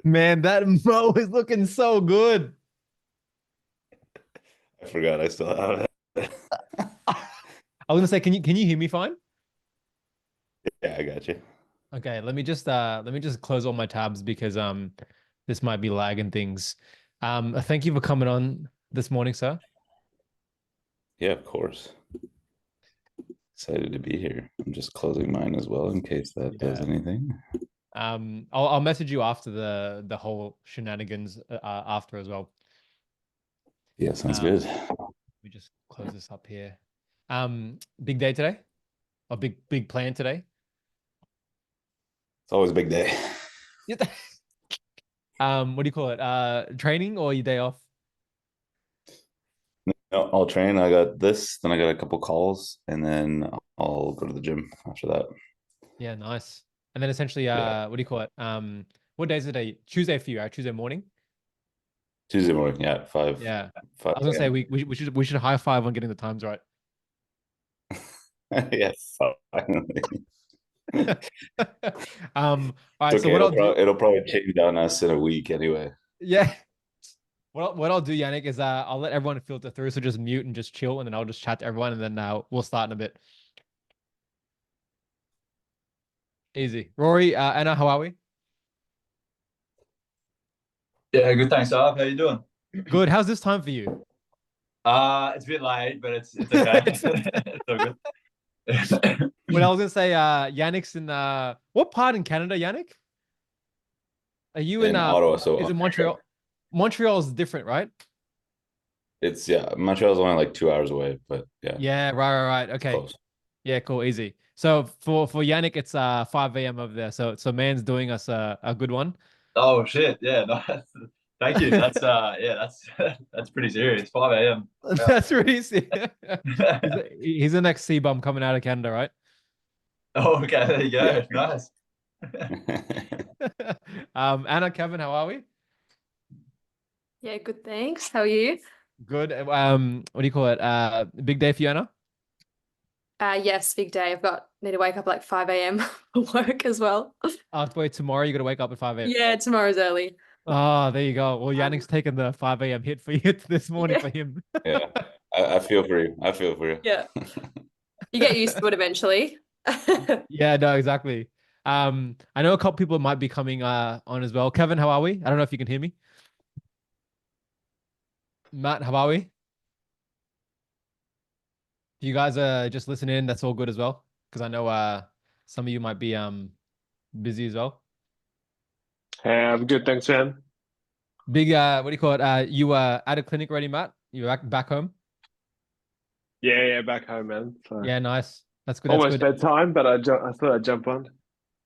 Man, that mo is looking so good. I forgot I still have it. I was gonna say, can you hear me fine? Yeah, I got you. Okay, let me just close all my tabs because this might be lagging things. Thank you for coming on this morning, sir. Yeah, of course. Excited to be here. I'm just closing mine as well in case that does Yeah. anything. I'll message you after the whole shenanigans after as well. Yeah, sounds Um, good. we just close this up here. Big day today, or big plan today. It's always a big day. Yeah. What do you call it? Training or your day off? No, I'll train. I got this, then I got a couple calls, and then I'll go to the gym after that. Yeah, nice. And then essentially, Yeah, what do you call it? What day is the day? Tuesday for you, right? Tuesday morning. Tuesday morning. Yeah, Yeah. I five was gonna say a.m. we should high five on getting the times right. Yeah, finally. All It's right. So okay. what I'll do, It'll probably change on us in a week anyway. yeah, what I'll do, Yannick, is I'll let everyone filter through. So just mute and just chill, and then I'll just chat to everyone, and then we'll start in a bit. Easy. Rory, Anna, how are we? Yeah, good. Thanks, Arv. How you doing? Good. How's this time for you? It's a bit late, but it's okay. It's It's all good. Well, I was gonna say, Yannick's in what part in Canada, Yannick? Are you in In Ottawa, is so it Montreal? Montreal's different, right? it's yeah, Montreal's only like 2 hours away, but yeah, Yeah, right. it's Okay. close. Yeah, cool, easy. So for Yannick, it's 5 a.m. over there. So man's doing us a good one. Oh shit! Yeah, no, thank you. That's yeah, that's that's pretty serious. 5 a.m. That's really sick. He's Yeah. he's the next C bum coming out of Canada, right? Oh, okay, there you Yeah. go. Nice. Anna, Kevin, how are we? Yeah, good, thanks. How are you? Good. What do you call it? Big day for you, Anna? Yes, big day. Need to wake up like 5 a.m. for work as well. Wait, tomorrow you got to wake up at 5 a.m. Yeah, tomorrow's early. Oh, there you go. Well, Um, Yannick's taking the 5 a.m. hit for you this morning yeah, for him. Yeah. I feel for you. I feel for you. yeah. You get used to it eventually. Yeah, no, exactly. I know a couple people might be coming on as well. Kevin, how are we? I don't know if you can hear me. Matt, how are we? If you guys are just listening in, that's all good as well. Because I know some of you might be busy as well. Hey, I'm good, thanks, man. Big what do you call it? You at a clinic already, Matt? You back home? Yeah, back home, man. So Yeah, nice. That's good. That's almost good. bedtime, but I thought I'd jump on.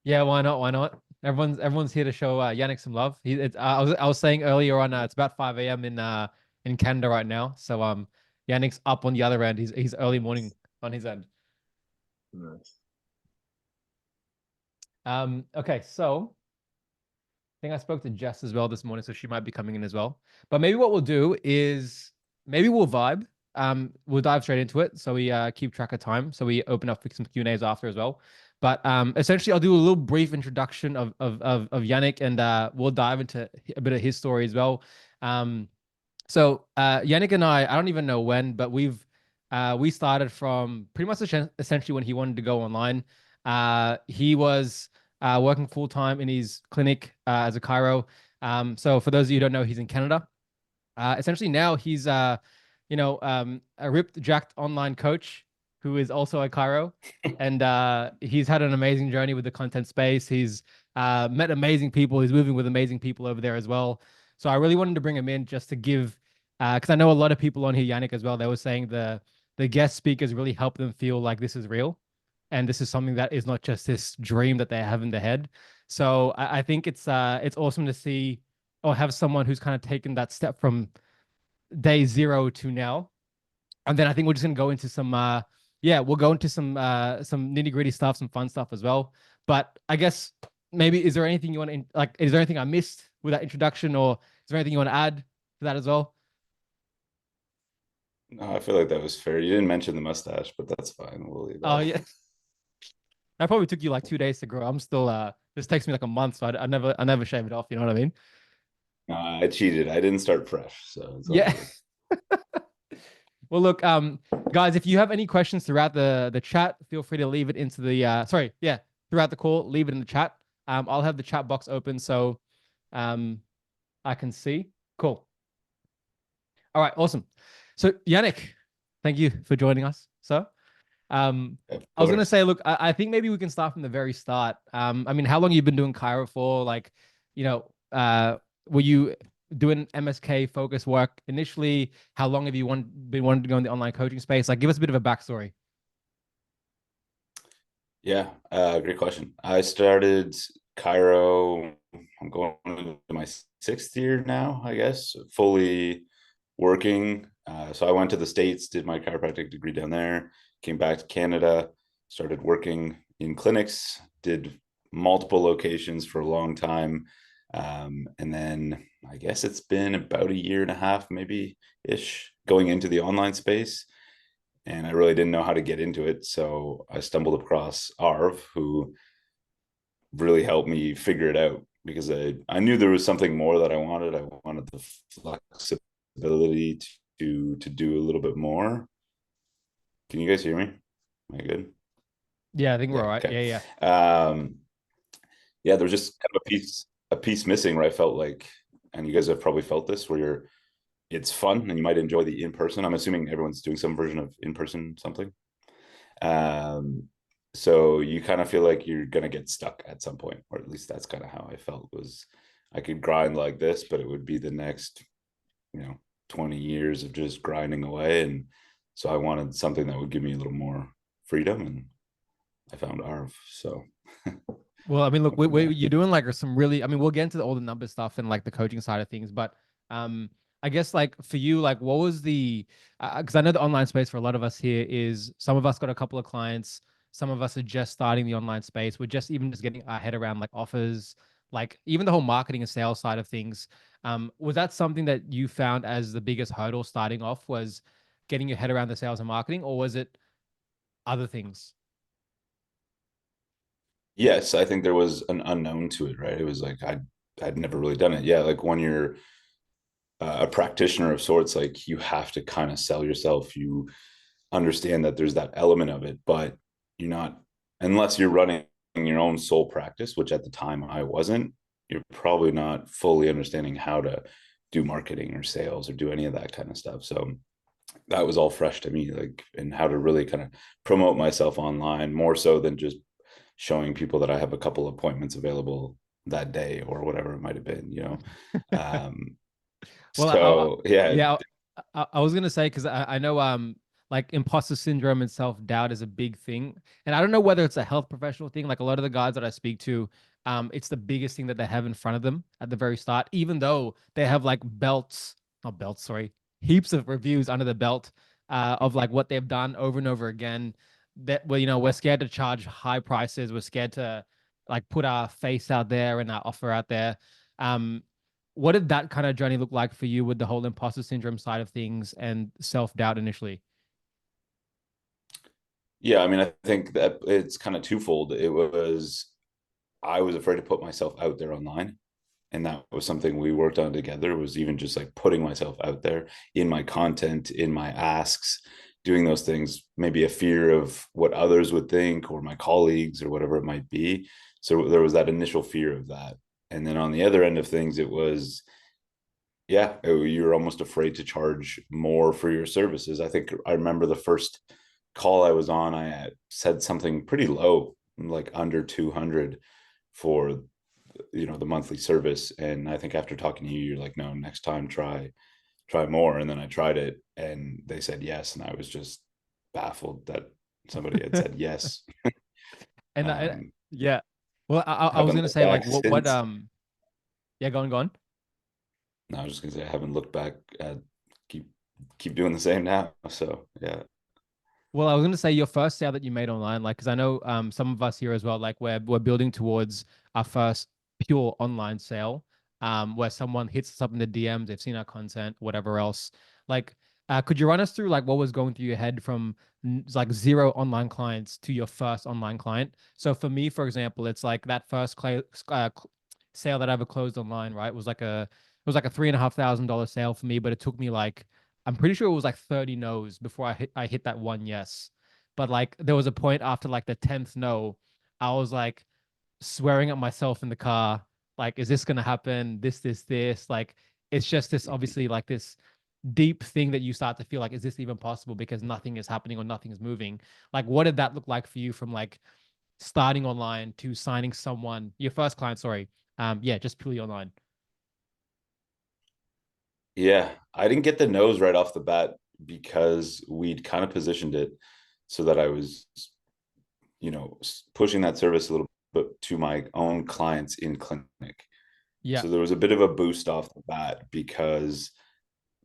Yeah, why not? Why not? Everyone's here to show Yannick some love. I was saying earlier on it's about 5 a.m. in Canada right now. So Yannick's up on the other end. He's early morning on his end. Nice. Okay, so I think I spoke to Jess as well this morning, so she might be coming in as well. But maybe what we'll do is maybe we'll vibe. We'll dive straight into it, so we keep track of time. So we open up for some Q&As after as well. But essentially, I'll do a little brief introduction of Yannick, and we'll dive into a bit of his story as well. So Yannick and I don't even know when, but we started from pretty much essentially when he wanted to go online. He was working full time in his clinic as a chiro. So for those of you who don't know, he's in Canada. Essentially now he's a ripped, jacked online coach who is also a chiro, and he's had an amazing journey with the content space. He's met amazing people. He's moving with amazing people over there as well. So I really wanted to bring him in just to give, because I know a lot of people on here, Yannick as well. They were saying the guest speakers really help them feel like this is real, and this is something that is not just this dream that they have in their head. So I think it's awesome to see or have someone who's kind of taken that step from day zero to now. And then I think we're just gonna go into some we'll go into some nitty-gritty stuff, some fun stuff as well. But I guess maybe is there anything you want to like, is there anything I missed with that introduction, or is there anything you want to add to that as well? No, I feel like that was fair. You didn't mention the mustache, but that's fine. We'll leave Oh that. yeah. That probably took you like 2 days to grow. I'm still This takes me like a month, so I never shave it off. You know what I mean? I cheated. I didn't start fresh, so it's all Yeah. good. Well, look, guys, if you have any questions throughout the chat, feel free to leave it into the throughout the call, leave it in the chat. I'll have the chat box open so I can see. Cool. All right, awesome. So Yannick, thank you for joining us, sir. I was gonna say, look, I think maybe we can start from the very start. I mean, how long have you been doing Chiro for? Like, you know, were you doing MSK focus work initially? How long have you been wanting to go in the online coaching space? Like, give us a bit of a backstory. Yeah, great question. I started Chiro. I'm going into my 6th year now, I guess, fully working. So I went to the States, did my chiropractic degree down there, came back to Canada, started working in clinics, did multiple locations for a long time. And then I guess it's been about a year and a half, maybe ish, going into the online space. And I really didn't know how to get into it. So I stumbled across Arv, who really helped me figure it out, because I knew there was something more that I wanted. I wanted the flexibility to do a little bit more. Can you guys hear me? Am I good? Yeah, I think we're all right. Okay. Yeah. Yeah, there was just kind of a piece missing where I felt like, and you guys have probably felt this, where it's fun and you might enjoy the in-person. I'm assuming everyone's doing some version of in-person something. So you kind of feel like you're going to get stuck at some point, or at least that's kind of how I felt. Was I could grind like this, but it would be the next, 20 years of just grinding away. And so I wanted something that would give me a little more freedom, and I found Arv. So Well, I mean, look, you're doing like some really, I mean, we'll get into all the number stuff and like the coaching side of things, but I guess like for you, like what was the, because I know the online space for a lot of us here is some of us got a couple of clients, some of us are just starting the online space. We're just even just getting our head around like offers, like even the whole marketing and sales side of things. Was that something that you found as the biggest hurdle starting off, was getting your head around the sales and marketing, or was it other things? yes, I think there was an unknown to it, right? It was like I'd never really done it. Yeah, like when you're a practitioner of sorts, like you have to kind of sell yourself. You understand that there's that element of it, but you're not, unless you're running your own sole practice, which at the time I wasn't, you're probably not fully understanding how to do marketing or sales or do any of that kind of stuff. So that was all fresh to me, like, and how to really kind of promote myself online more so than just showing people that I have a couple appointments available that day or whatever it might have been. Well, So yeah. I was gonna say, because I know like imposter syndrome and self-doubt is a big thing, and I don't know whether it's a health professional thing. Like a lot of the guys that I speak to, it's the biggest thing that they have in front of them at the very start, even though they have like not belts, sorry, heaps of reviews under the belt of like what they've done over and over again. That we're scared to charge high prices. We're scared to like put our face out there and our offer out there. What did that kind of journey look like for you with the whole imposter syndrome side of things and self-doubt initially? Yeah, I mean, I think that it's kind of twofold. I was afraid to put myself out there online. And that was something we worked on together, was even just like putting myself out there in my content, in my asks, doing those things, maybe a fear of what others would think or my colleagues or whatever it might be. So there was that initial fear of that. And then on the other end of things, it was, yeah, you're almost afraid to charge more for your services. I think I remember the first call I was on, I said something pretty low, like under 200 for the monthly service. And I think after talking to you, you're like, no, next time try more. And then I tried it and they said yes, and I was just baffled that somebody had said yes. And yeah, well, I was gonna say like what yeah, go on. No, I was just gonna say I haven't looked back at keep doing the same now. So yeah. Well, I was going to say your first sale that you made online, like, because I know some of us here as well, like we're building towards our first pure online sale, where someone hits us up in the DMs, they've seen our content, whatever else. Like, Could you run us through like what was going through your head from like 0 online clients to your first online client? So for me, for example, it's like that first sale that I ever closed online, right? It was like a $3,500 sale for me, but it took me like, I'm pretty sure it was like 30 no's before I hit that one yes. But like there was a point after like the 10th no, I was like swearing at myself in the car, like, is this gonna happen? This. Like, it's just this obviously like this deep thing that you start to feel like, is this even possible? Because nothing is happening or nothing is moving. Like, what did that look like for you from like starting online to signing someone, your first client, sorry. Yeah, just purely online. Yeah, I didn't get the nose right off the bat because we'd kind of positioned it so that I was, pushing that service a little bit to my own clients in clinic. Yeah. So there was a bit of a boost off the bat because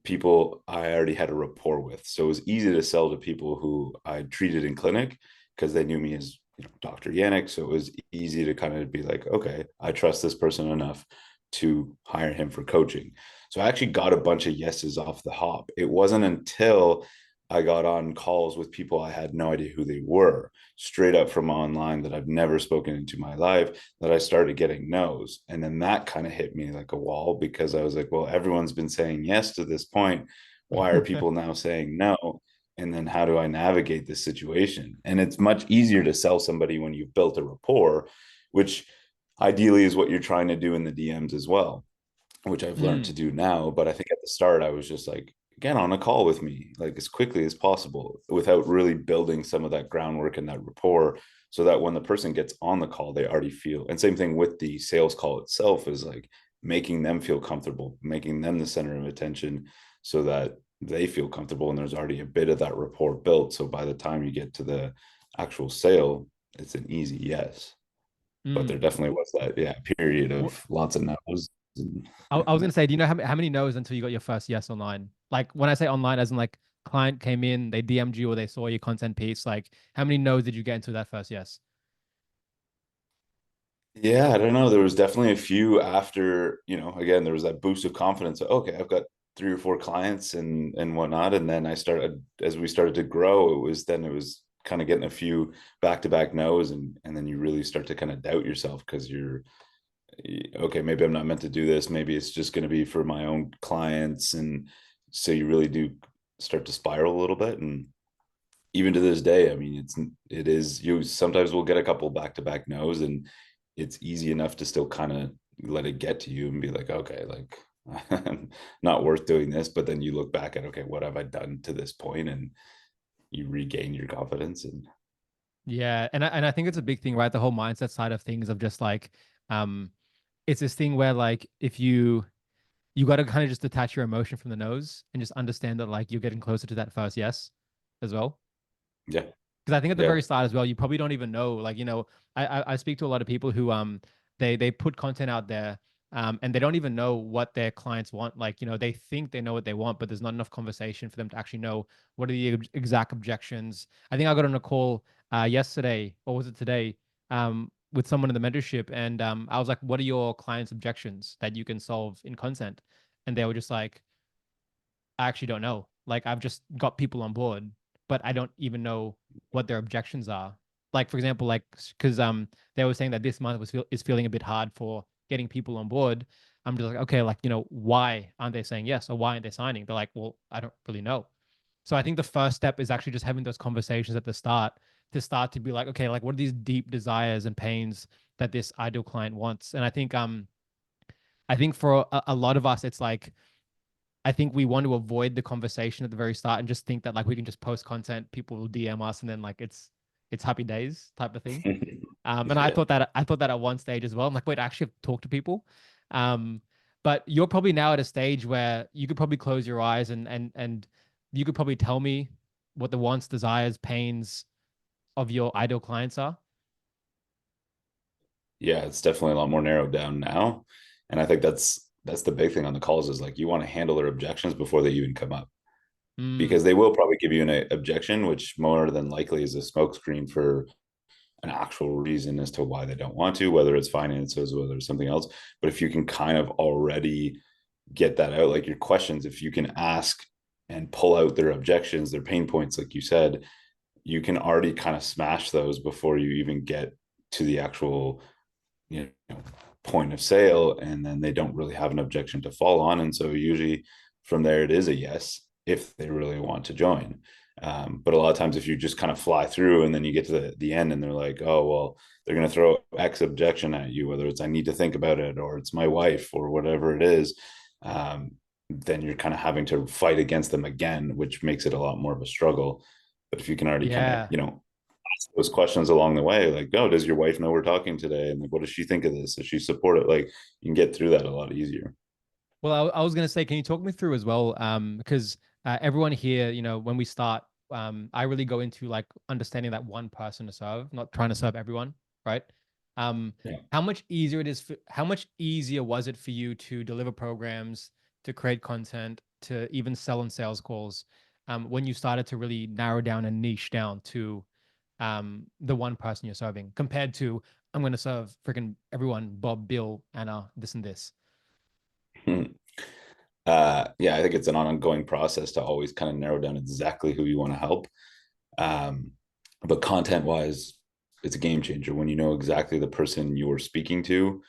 people I already had a rapport with. So it was easy to sell to people who I treated in clinic because they knew me as Dr. Yannick. So it was easy to kind of be like, okay, I trust this person enough to hire him for coaching. So I actually got a bunch of yeses off the hop. It wasn't until I got on calls with people I had no idea who they were, straight up from online that I've never spoken into my life, that I started getting no's. And then that kind of hit me like a wall because I was like, well, everyone's been saying yes to this point. Why are people now saying no? And then how do I navigate this situation? And it's much easier to sell somebody when you've built a rapport, which ideally is what you're trying to do in the DMs as well, which I've learned to do now. But I think at the start, I was just like, get on a call with me, like as quickly as possible without really building some of that groundwork and that rapport so that when the person gets on the call, they already feel, and same thing with the sales call itself is like making them feel comfortable, making them the center of attention so that they feel comfortable and there's already a bit of that rapport built. So by the time you get to the actual sale, it's an easy yes. But there definitely was that period of lots of no's. I was gonna say, do you know how many no's until you got your first yes online? Like when I say online, as in like client came in, they DM'd you or they saw your content piece. Like how many no's did you get into that first yes? Yeah, I don't know. There was definitely a few after, again, there was that boost of confidence. Okay, I've got 3 or 4 clients and whatnot. And then as we started to grow, it was kind of getting a few back-to-back no's, and then you really start to kind of doubt yourself because you're, okay, maybe I'm not meant to do this. Maybe it's just going to be for my own clients. And so you really do start to spiral a little bit. And even to this day, I mean, you sometimes will get a couple back-to-back no's, and it's easy enough to still kind of let it get to you and be like, okay, like not worth doing this. But then you look back at, okay, what have I done to this point? And you regain your confidence. And Yeah, and I think it's a big thing, right? The whole mindset side of things of just like, it's this thing where like if you got to kind of just detach your emotion from the nose and just understand that like you're getting closer to that first yes as well. yeah, Because I think at the Yeah. very start as well, you probably don't even know. Like, I speak to a lot of people who they put content out there and they don't even know what their clients want. Like, they think they know what they want, but there's not enough conversation for them to actually know what are the exact objections. I think I got on a call yesterday, or was it today, with someone in the mentorship, and I was like, "What are your clients' objections that you can solve in content?" And they were just like, "I actually don't know. Like, I've just got people on board, but I don't even know what their objections are." Like, for example, like because they were saying that this month is feeling a bit hard for getting people on board. I'm just like, okay, like, why aren't they saying yes, or why aren't they signing? They're like, well, I don't really know. So I think the first step is actually just having those conversations at the start to be like, okay, like what are these deep desires and pains that this ideal client wants? And I think for a lot of us, it's like, I think we want to avoid the conversation at the very start and just think that like we can just post content, people will DM us, and then like it's happy days type of thing. And I Yeah. thought that at one stage as well. I'm like, wait, I actually have to talk to people. Um, but you're probably now at a stage where you could probably close your eyes and you could probably tell me what the wants, desires, pains of your ideal clients are. Yeah, it's definitely a lot more narrowed down now. And I think that's the big thing on the calls is like you want to handle their objections before they even come up. Mm, Because they will probably give you an objection, which more than likely is a smokescreen for an actual reason as to why they don't want to, whether it's finances, whether it's something else. But if you can kind of already get that out, like your questions, if you can ask and pull out their objections, their pain points, like you said, you can already kind of smash those before you even get to the actual, you know, point of sale, and then they don't really have an objection to fall on. And so usually from there, it is a yes if they really want to join. But a lot of times, if you just kind of fly through and then you get to the end and they're like, oh, well, they're going to throw X objection at you, whether it's I need to think about it or it's my wife or whatever it is, then you're kind of having to fight against them again, which makes it a lot more of a struggle. But if you can already kind of, you know, ask those questions along the way, like, oh, does your wife know we're talking today? And like, what does she think of this? Does she support it? Like, you can get through that a lot easier. Well, I was going to say, can you talk me through as well? Because everyone here, you know, when we start, I really go into like understanding that one person to serve, not trying to serve everyone, right? How much easier how much easier was it for you to deliver programs, to create content, to even sell on sales calls, when you started to really narrow down and niche down to the one person you're serving, compared to I'm going to serve freaking everyone, Bob, Bill, Anna, this and this? Yeah, I think it's an ongoing process to always kind of narrow down exactly who you want to help. But content wise, it's a game changer when you know exactly the person you are speaking to.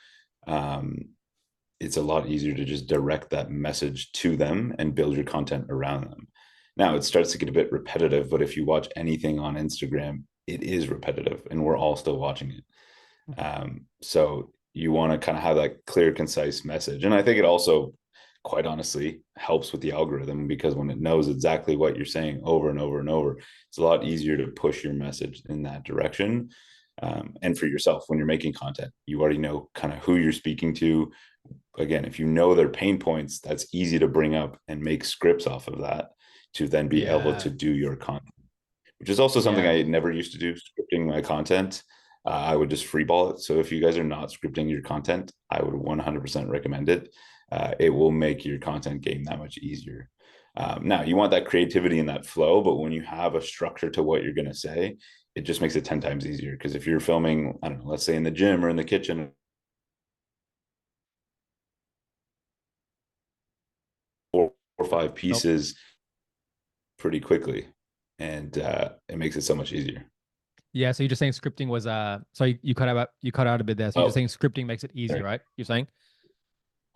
It's a lot easier to just direct that message to them and build your content around them. Now it starts to get a bit repetitive, but if you watch anything on Instagram, it is repetitive and we're all still watching it. So you want to kind of have that clear, concise message. And I think it also, quite honestly, helps with the algorithm, because when it knows exactly what you're saying over and over and over, it's a lot easier to push your message in that direction. And for yourself, when you're making content, you already know kind of who you're speaking to. Again, if you know their pain points, that's easy to bring up and make scripts off of that to then be able to do your content, which is also something I never used to do, scripting my content. I would just freeball it. So if you guys are not scripting your content, I would 100% recommend it. It will make your content game that much easier. Now, you want that creativity and that flow, but when you have a structure to what you're going to say, it just makes it 10 times easier. Because if you're filming, I don't know, let's say in the gym or in the kitchen, 4 or 5 pieces pretty quickly, and it makes it so much easier. Yeah, so you're just saying scripting was sorry, you cut out a bit there. So you're just saying scripting makes it easy, right? You're saying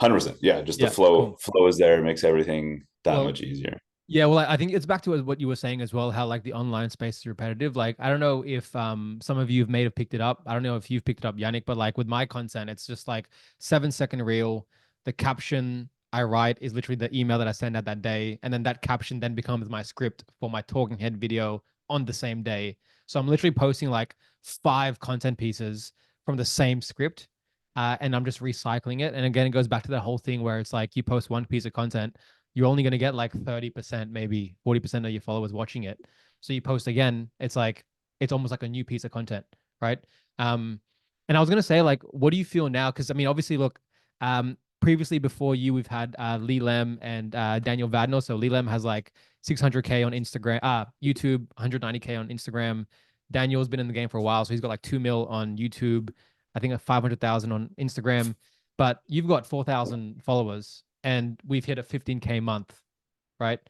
100%. Yeah, just the flow is there. It makes everything that much easier. Yeah, well, I think it's back to what you were saying as well, how like the online space is repetitive. Like, I don't know if some of you may have picked it up. I don't know if you've picked it up, Yannick, but like with my content, it's just like 7-second reel. The caption I write is literally the email that I send out that day. And then that caption then becomes my script for my talking head video on the same day. So I'm literally posting like 5 content pieces from the same script. And I'm just recycling it. And again, it goes back to that whole thing where it's like you post one piece of content, you're only going to get like 30%, maybe 40% of your followers watching it. So you post again, it's like, it's almost like a new piece of content, right? And I was going to say, like, what do you feel now? Because I mean, obviously, look, previously before you, we've had Lee Lem and Daniel Vadnor. So Lee Lem has like 600K on Instagram, YouTube, 190K on Instagram. Daniel's been in the game for a while, so he's got like 2 mil on YouTube. I think 500,000 on Instagram. But you've got 4,000 followers, and we've hit a 15K month, right?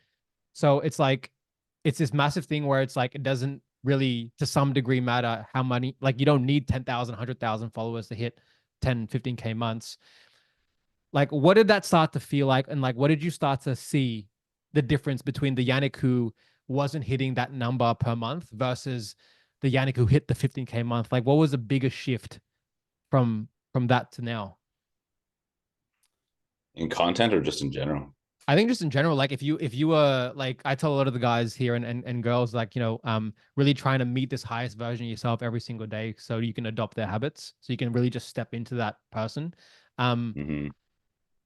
So it's like, it's this massive thing where it's like, it doesn't really, to some degree, matter how many, like you don't need 10,000, 100,000 followers to hit 10, 15K months. Like, what did that start to feel like? And like, what did you start to see the difference between the Yannick who wasn't hitting that number per month versus the Yannick who hit the 15K month? Like, what was the biggest shift from that to now? In content or just in general? I think just in general, like if you were like, I tell a lot of the guys here and girls, like, you know, really trying to meet this highest version of yourself every single day so you can adopt their habits, so you can really just step into that person.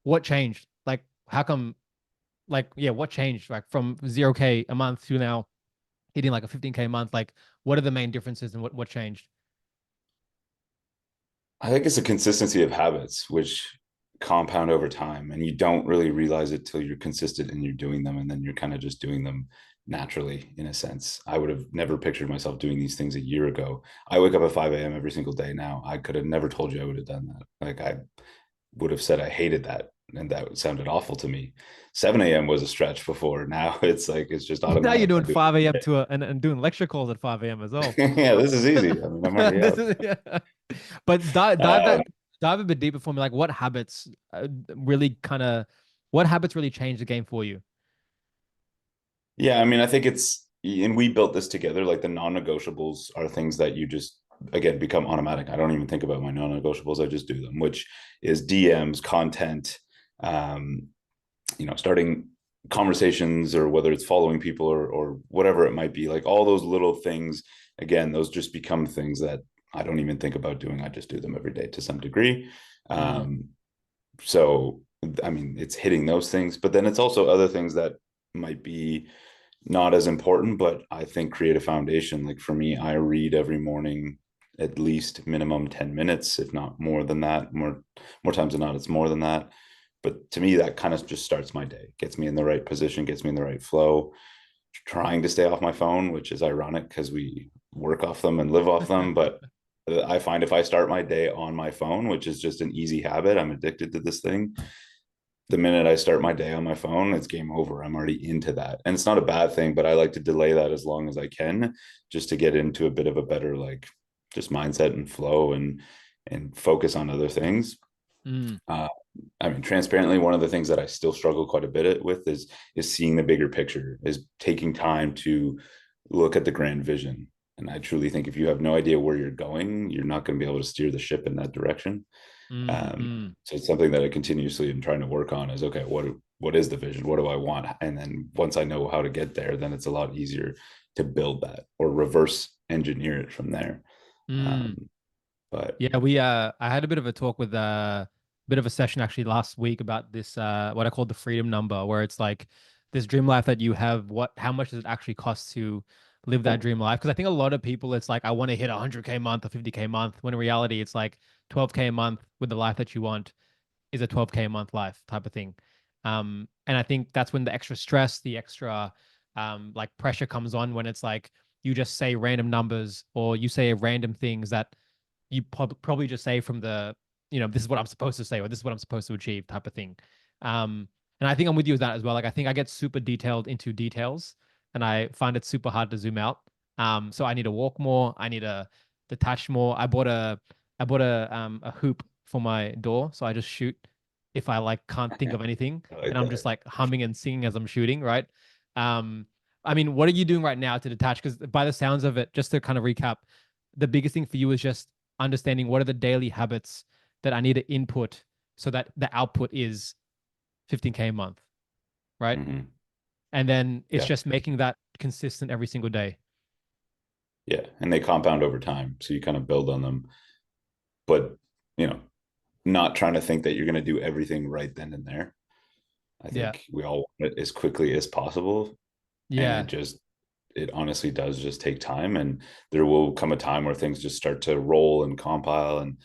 What changed? Like, how come, like, yeah, what changed? Like from 0K a month to now hitting like a 15K a month? Like, what are the main differences and what changed? I think it's a consistency of habits, which compound over time, and you don't really realize it till you're consistent and you're doing them, and then you're kind of just doing them naturally, in a sense. I would have never pictured myself doing these things a year ago. I wake up at 5 a.m. every single day now. I could have never told you I would have done that. Like, I would have said I hated that and that sounded awful to me. 7 a.m. was a stretch before. Now it's like it's just Now you're automatic. doing 5 a.m. to and doing lecture calls at 5 a.m. as well. Yeah, this is easy. I mean, I'm already This out. is, yeah. But dive a bit deeper for me. Like, what habits really kind of, what habits really changed the game for you? Yeah, I mean, I think it's, and we built this together. Like the non-negotiables are things that you just, again, become automatic. I don't even think about my non-negotiables. I just do them, which is DMs, content, um, starting conversations, or whether it's following people or whatever it might be. Like all those little things, again, those just become things that I don't even think about doing. I just do them every day to some degree. So, I mean, it's hitting those things, but then it's also other things that might be not as important, but I think create a foundation. Like for me, I read every morning at least minimum 10 minutes, if not more than that. More times than not, it's more than that. But to me, that kind of just starts my day, gets me in the right position, gets me in the right flow. Trying to stay off my phone, which is ironic because we work off them and live off them. But I find if I start my day on my phone, which is just an easy habit, I'm addicted to this thing. The minute I start my day on my phone, it's game over. I'm already into that. And it's not a bad thing, but I like to delay that as long as I can, just to get into a bit of a better, like, just mindset and flow and focus on other things. I mean, transparently, one of the things that I still struggle quite a bit with is seeing the bigger picture, is taking time to look at the grand vision. And I truly think if you have no idea where you're going, you're not going to be able to steer the ship in that direction. So it's something that I continuously am trying to work on, is okay, what is the vision? What do I want? And then once I know how to get there, then it's a lot easier to build that or reverse engineer it from there. But yeah, I had a bit of a talk with bit of a session actually last week about this what I call the freedom number, where it's like this dream life that you have, how much does it actually cost to live that dream life? Because I think a lot of people, it's like, I want to hit 100K a month or 50K a month, when in reality it's like 12K a month with the life that you want is a 12K a month life type of thing. And I think that's when the extra stress, the extra like pressure comes on, when it's like you just say random numbers, or you say random things that you probably just say from the, this is what I'm supposed to say, or this is what I'm supposed to achieve type of thing. And I think I'm with you with that as well. Like, I think I get super detailed into details, and I find it super hard to zoom out. So I need to walk more. I need to detach more. I bought a hoop for my door, so I just shoot if I like can't think of anything, and I'm just like humming and singing as I'm shooting, right? I mean, what are you doing right now to detach? Because by the sounds of it, just to kind of recap, the biggest thing for you is just understanding what are the daily habits that I need to input so that the output is 15K a month, right? And then it's just making that consistent every single day. Yeah, and they compound over time, so you kind of build on them, but not trying to think that you're going to do everything right then and there. I think we all want it as quickly as possible. And it honestly does just take time, and there will come a time where things just start to roll and compile, and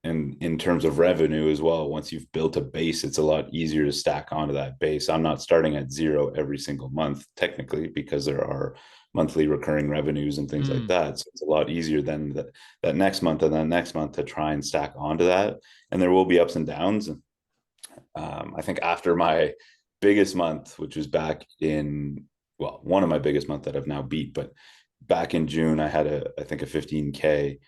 in terms of revenue as well, once you've built a base, it's a lot easier to stack onto that base. I'm not starting at zero every single month technically, because there are monthly recurring revenues and things like that. So it's a lot easier than that next month and then next month to try and stack onto that. And there will be ups and downs. I think after my biggest month, which was back in, well, one of my biggest months that I've now beat, but back in June, I had I think a 15K,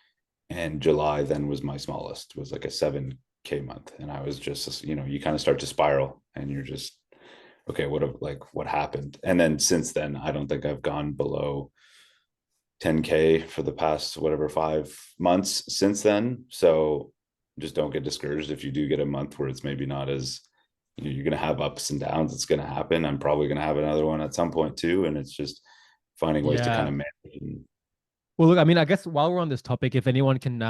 and July then was my smallest, was like a 7K month. And I was just, you kind of start to spiral, and you're just, okay, what happened? And then since then, I don't think I've gone below 10K for the past, 5 months since then. So just don't get discouraged if you do get a month where it's maybe not as, you're going to have ups and downs. It's going to happen. I'm probably going to have another one at some point too. And it's just finding ways to kind of manage. Well, look, I mean, I guess while we're on this topic, if anyone can,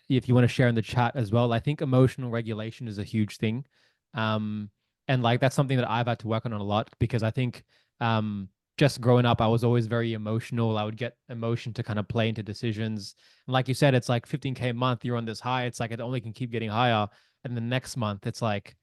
if you want to share in the chat as well, I think emotional regulation is a huge thing. And like, that's something that I've had to work on a lot, because I think just growing up, I was always very emotional. I would get emotion to kind of play into decisions. And like you said, it's like 15K a month, you're on this high. It's like it only can keep getting higher. And the next month, it's like,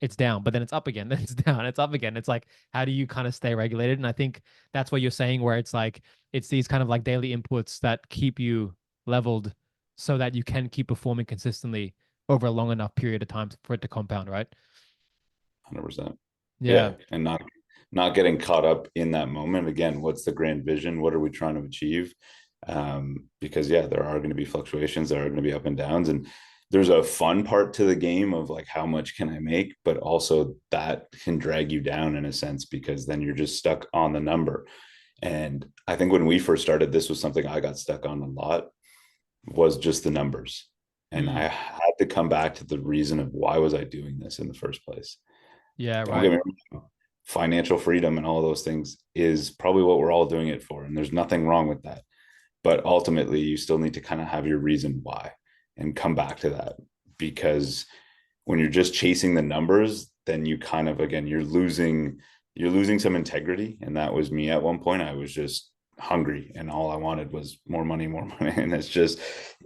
it's down, but then it's up again, then it's down, it's up again. It's like, how do you kind of stay regulated? And I think that's what you're saying, where it's like, it's these kind of like daily inputs that keep you leveled so that you can keep performing consistently over a long enough period of time for it to compound, right? 100%. Yeah. And not getting caught up in that moment. Again, what's the grand vision? What are we trying to achieve? Because there are going to be fluctuations, there are going to be up and downs, and there's a fun part to the game of like, how much can I make? But also that can drag you down in a sense, because then you're just stuck on the number. And I think when we first started, this was something I got stuck on a lot, was just the numbers. And I had to come back to the reason of why was I doing this in the first place. Yeah, Don't right. get me wrong, financial freedom and all those things is probably what we're all doing it for. And there's nothing wrong with that. But ultimately, you still need to kind of have your reason why and come back to that. Because when you're just chasing the numbers, then you kind of, again, you're losing some integrity. And that was me at one point. I was just hungry and all I wanted was more money. And it's just,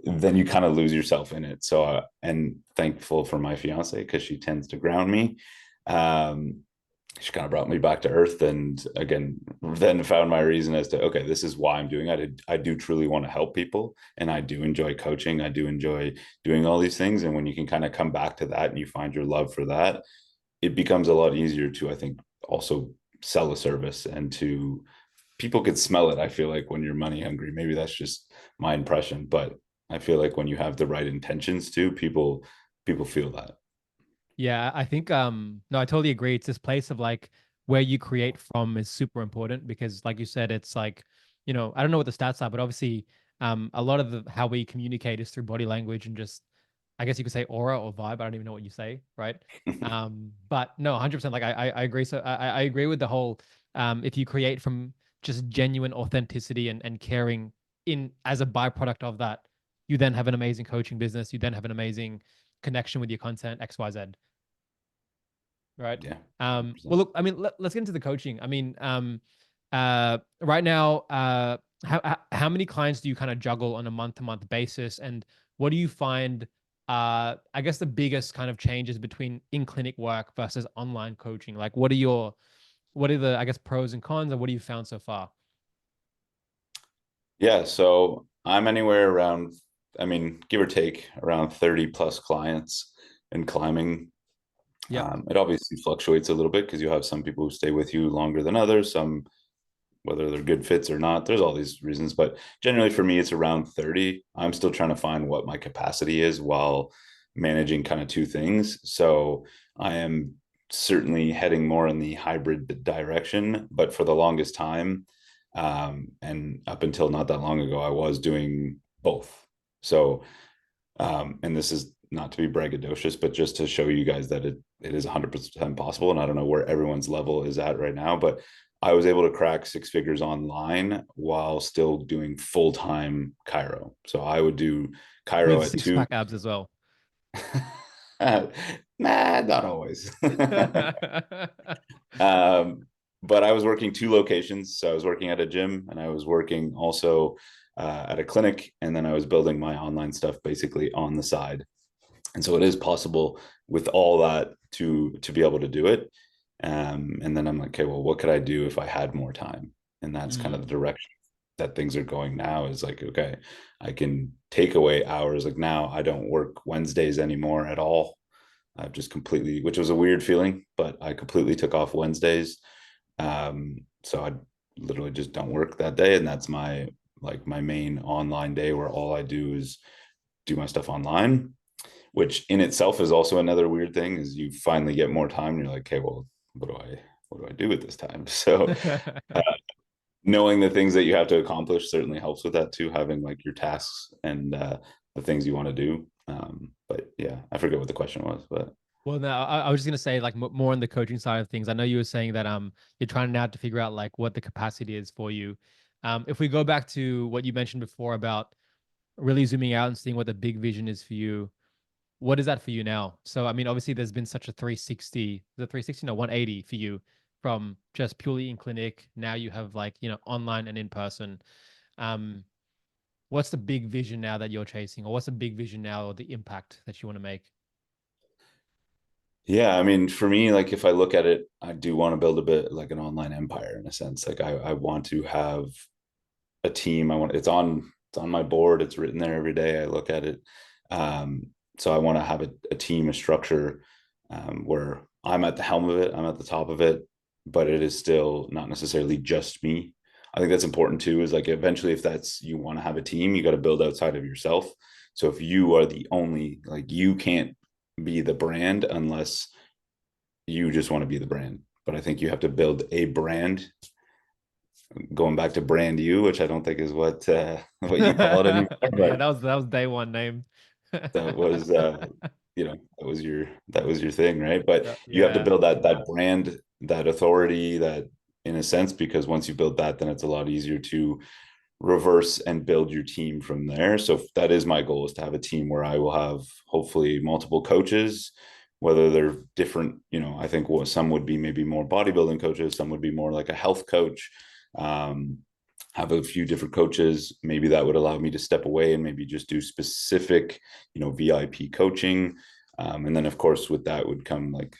then you kind of lose yourself in it. So, and thankful for my fiance, because she tends to ground me. She kind of brought me back to earth, and again, then found my reason as to, okay, this is why I'm doing it. I do truly want to help people, and I do enjoy coaching. I do enjoy doing all these things. And when you can kind of come back to that and you find your love for that, it becomes a lot easier to, I think, also sell a service, and to people could smell it. I feel like when you're money hungry, maybe that's just my impression, but I feel like when you have the right intentions too, people feel that. Yeah, I think no, I totally agree. It's this place of like where you create from is super important, because like you said, it's like, I don't know what the stats are, but obviously a lot of how we communicate is through body language and just, I guess you could say aura or vibe. I don't even know what you say, right? But no, 100%, like I agree. So I agree with the whole if you create from just genuine authenticity and caring in as a byproduct of that, you then have an amazing coaching business, you then have an amazing connection with your content, XYZ. Right. Yeah. Well, look, I mean, let's get into the coaching. I mean, right now, how many clients do you kind of juggle on a month-to-month basis, and what do you find? I guess the biggest kind of changes between in-clinic work versus online coaching. Like, what are the, I guess, pros and cons, and what have you found so far? Yeah, so I'm anywhere around, I mean, give or take, around 30 plus clients in climbing. Yeah. It obviously fluctuates a little bit because you have some people who stay with you longer than others, some, whether they're good fits or not, there's all these reasons, but generally for me, it's around 30. I'm still trying to find what my capacity is while managing kind of two things. So I am certainly heading more in the hybrid direction, but for the longest time, and up until not that long ago, I was doing both. So, and this is not to be braggadocious, but just to show you guys that it is 100% possible. And I don't know where everyone's level is at right now, but I was able to crack 6 figures online while still doing full-time Chiro. So I would do Chiro With at 2. six-pack abs as well. Nah, not always. But I was working 2 locations. So I was working at a gym, and I was working also at a clinic, and then I was building my online stuff basically on the side. And so it is possible with all that to be able to do it. And then I'm like, okay, well, what could I do if I had more time? And that's kind of the direction that things are going now, is like, okay, I can take away hours. Like now I don't work Wednesdays anymore at all. I've just completely, which was a weird feeling, but I completely took off Wednesdays. So I literally just don't work that day. And that's my main online day, where all I do is do my stuff online, which in itself is also another weird thing, is you finally get more time and you're like, okay, well, what do I do with this time? So knowing the things that you have to accomplish certainly helps with that too, having like your tasks and the things you want to do. But yeah, I forget what the question was, but well, no, I was just gonna say like more on the coaching side of things. I know you were saying that you're trying now to figure out like what the capacity is for you. If we go back to what you mentioned before about really zooming out and seeing what the big vision is for you, what is that for you now? So I mean, obviously there's been such a 360, the 360, no, 180 for you, from just purely in clinic. Now you have like, online and in person. Um, what's the big vision now that you're chasing, or what's the big vision now, or the impact that you want to make? yeah, I mean, for me, like if I look at it, I do want to build a bit like an online empire in a sense. Like I want to have a team. It's on my board. It's written there every day. I look at it. So I want to have a team, a structure, where I'm at the helm of it, I'm at the top of it, but it is still not necessarily just me. I think that's important too, is like eventually if that's you want to have a team, you got to build outside of yourself. So if you are the only, like, you can't be the brand unless you just want to be the brand. But I think you have to build a brand, going back to brand you, which I don't think is what you call it anymore. Yeah, But that was day one name. that was that was your thing, right? But you have to Yeah. build that brand, that authority, that, in a sense, because once you build that, then it's a lot easier to reverse and build your team from there. So that is my goal, is to have a team where I will have hopefully multiple coaches, whether they're different, I think what some would be maybe more bodybuilding coaches, some would be more like a health coach. Have a few different coaches. Maybe that would allow me to step away and maybe just do specific, VIP coaching. And then of course with that would come, like,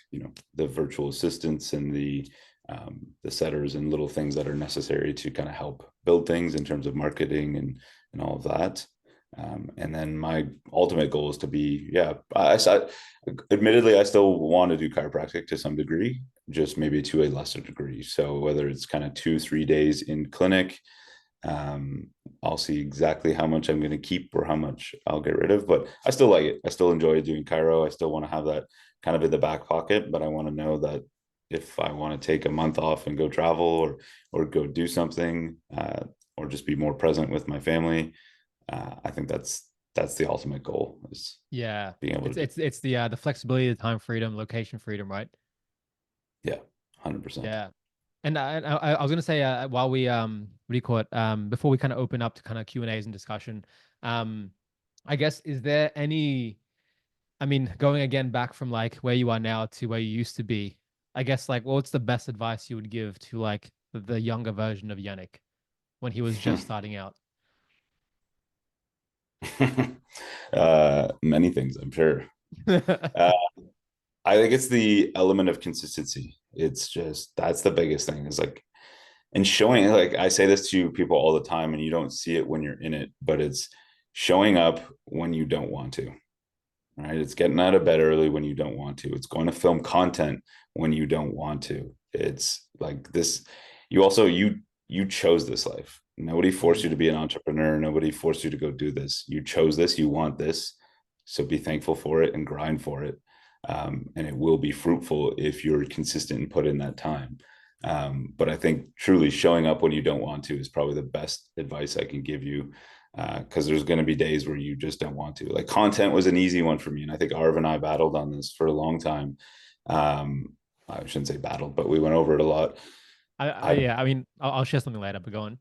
the virtual assistants and the setters and little things that are necessary to kind of help build things in terms of marketing and all of that. And then my ultimate goal is to be, admittedly, I still want to do chiropractic to some degree, just maybe to a lesser degree. So whether it's kind of 2-3 days in clinic, I'll see exactly how much I'm going to keep or how much I'll get rid of, but I still like it. I still enjoy doing chiro. I still want to have that kind of in the back pocket, but I want to know that if I want to take a month off and go travel or go do something, or just be more present with my family, I think that's the ultimate goal, is Yeah. being able to It's the flexibility, the time freedom, location freedom, right? yeah, 100%. Yeah. And I was gonna say, while we what do you call it, before we kind of open up to kind of Q&As and discussion, I guess, is there any, I mean, going again back from like where you are now to where you used to be, I guess, like, what's the best advice you would give to like the younger version of Yannick when he was just starting out? Many things, I'm sure. uh, I think it's the element of consistency. It's just, that's the biggest thing, is like, and showing, like, I say this to people all the time and you don't see it when you're in it, but it's showing up when you don't want to, right? It's getting out of bed early when you don't want to. It's going to film content when you don't want to. It's like this, you chose this life. Nobody forced you to be an entrepreneur. Nobody forced you to go do this. You chose this, you want this. So be thankful for it and grind for it. And it will be fruitful if you're consistent and put in that time. But I think truly showing up when you don't want to is probably the best advice I can give you, because there's going to be days where you just don't want to. Like, content was an easy one for me, and I think Arv and I battled on this for a long time. I shouldn't say battled, but we went over it a lot. Yeah, I mean, I'll share something later, but go on.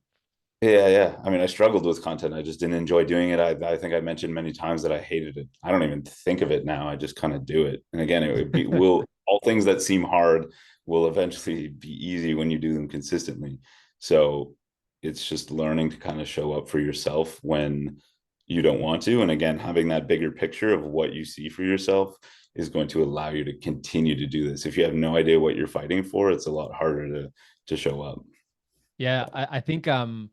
Yeah. I mean, I struggled with content. I just didn't enjoy doing it. I think I mentioned many times that I hated it. I don't even think of it now. I just kind of do it. And again, it would be, will all things that seem hard will eventually be easy when you do them consistently. So it's just learning to kind of show up for yourself when you don't want to. And again, having that bigger picture of what you see for yourself is going to allow you to continue to do this. If you have no idea what you're fighting for, it's a lot harder to show up. Yeah, I think I'm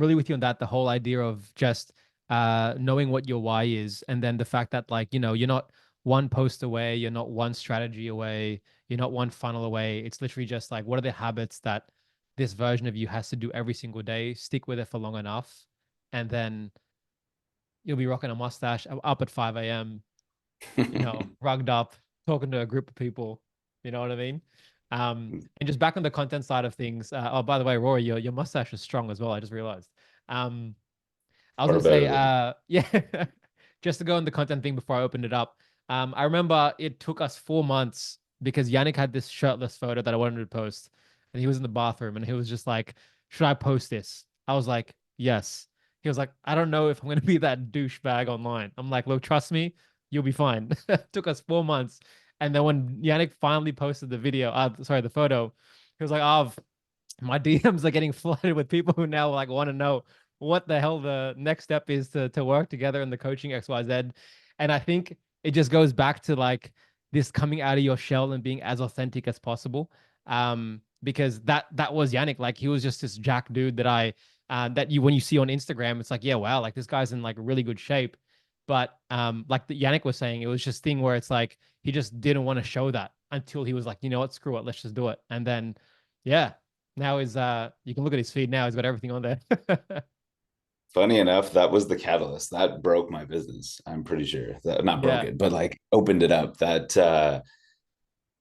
really with you on that. The whole idea of just knowing what your why is, and then the fact that, like, you're not one post away, you're not one strategy away, you're not one funnel away. It's literally just like, what are the habits that this version of you has to do every single day, stick with it for long enough, and then you'll be rocking a mustache up at 5 a.m., rugged up, talking to a group of people. You know what I mean? And just back on the content side of things. Oh, by the way, Rory, your mustache is strong as well. I just realized. I was Or gonna say, better. yeah, just to go on the content thing before I opened it up. I remember it took us 4 months because Yannick had this shirtless photo that I wanted to post, and he was in the bathroom, and he was just like, "Should I post this?" I was like, "Yes." He was like, "I don't know if I'm gonna be that douchebag online." I'm like, "Look, trust me, you'll be fine." Took us 4 months, and then when Yannick finally posted the video, the photo, he was like, "Oh, my DMs are getting flooded with people who now like want to know what the hell the next step is to work together in the coaching XYZ." And I think it just goes back to like this coming out of your shell and being as authentic as possible. Because that was Yannick. Like, he was just this jack dude that when you see on Instagram, it's like, yeah, wow, like this guy's in like really good shape. But like the Yannick was saying, it was just thing where it's like he just didn't want to show that until he was like, you know what, screw it, let's just do it. And then yeah, now is you can look at his feed now, he's got everything on there. Funny enough, that was the catalyst that broke my business. I'm pretty sure that not broke it, but like opened it up. That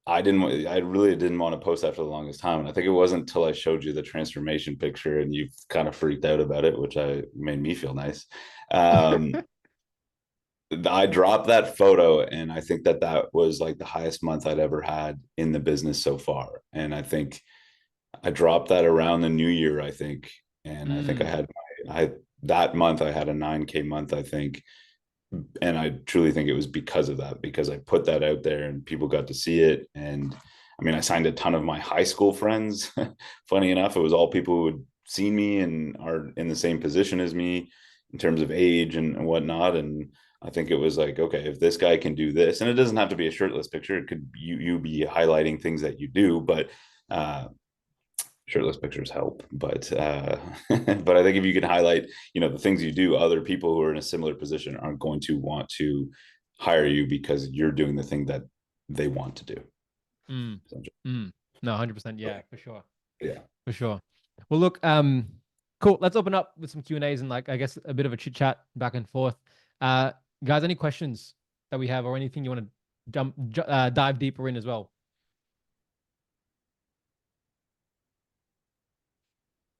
I really didn't want to post that for the longest time. And I think it wasn't until I showed you the transformation picture and you kind of freaked out about it, which made me feel nice. I dropped that photo, and I think that was like the highest month I'd ever had in the business so far. And I think I dropped that around the new year, I think. And I think that month I had a 9K month, I think. And I truly think it was because of that, because I put that out there and people got to see it. And I mean, I signed a ton of my high school friends. Funny enough, it was all people who had seen me and are in the same position as me in terms of age and whatnot. And I think it was like, okay, if this guy can do this, and it doesn't have to be a shirtless picture, it could you be highlighting things that you do, but shirtless pictures help. But but I think if you can highlight, the things you do, other people who are in a similar position aren't going to want to hire you because you're doing the thing that they want to do. No, 100%. Yeah, for sure. Yeah, for sure. Well, look, cool. Let's open up with some Q&As and like, I guess a bit of a chit chat back and forth. Guys, any questions that we have or anything you want to dive deeper in as well?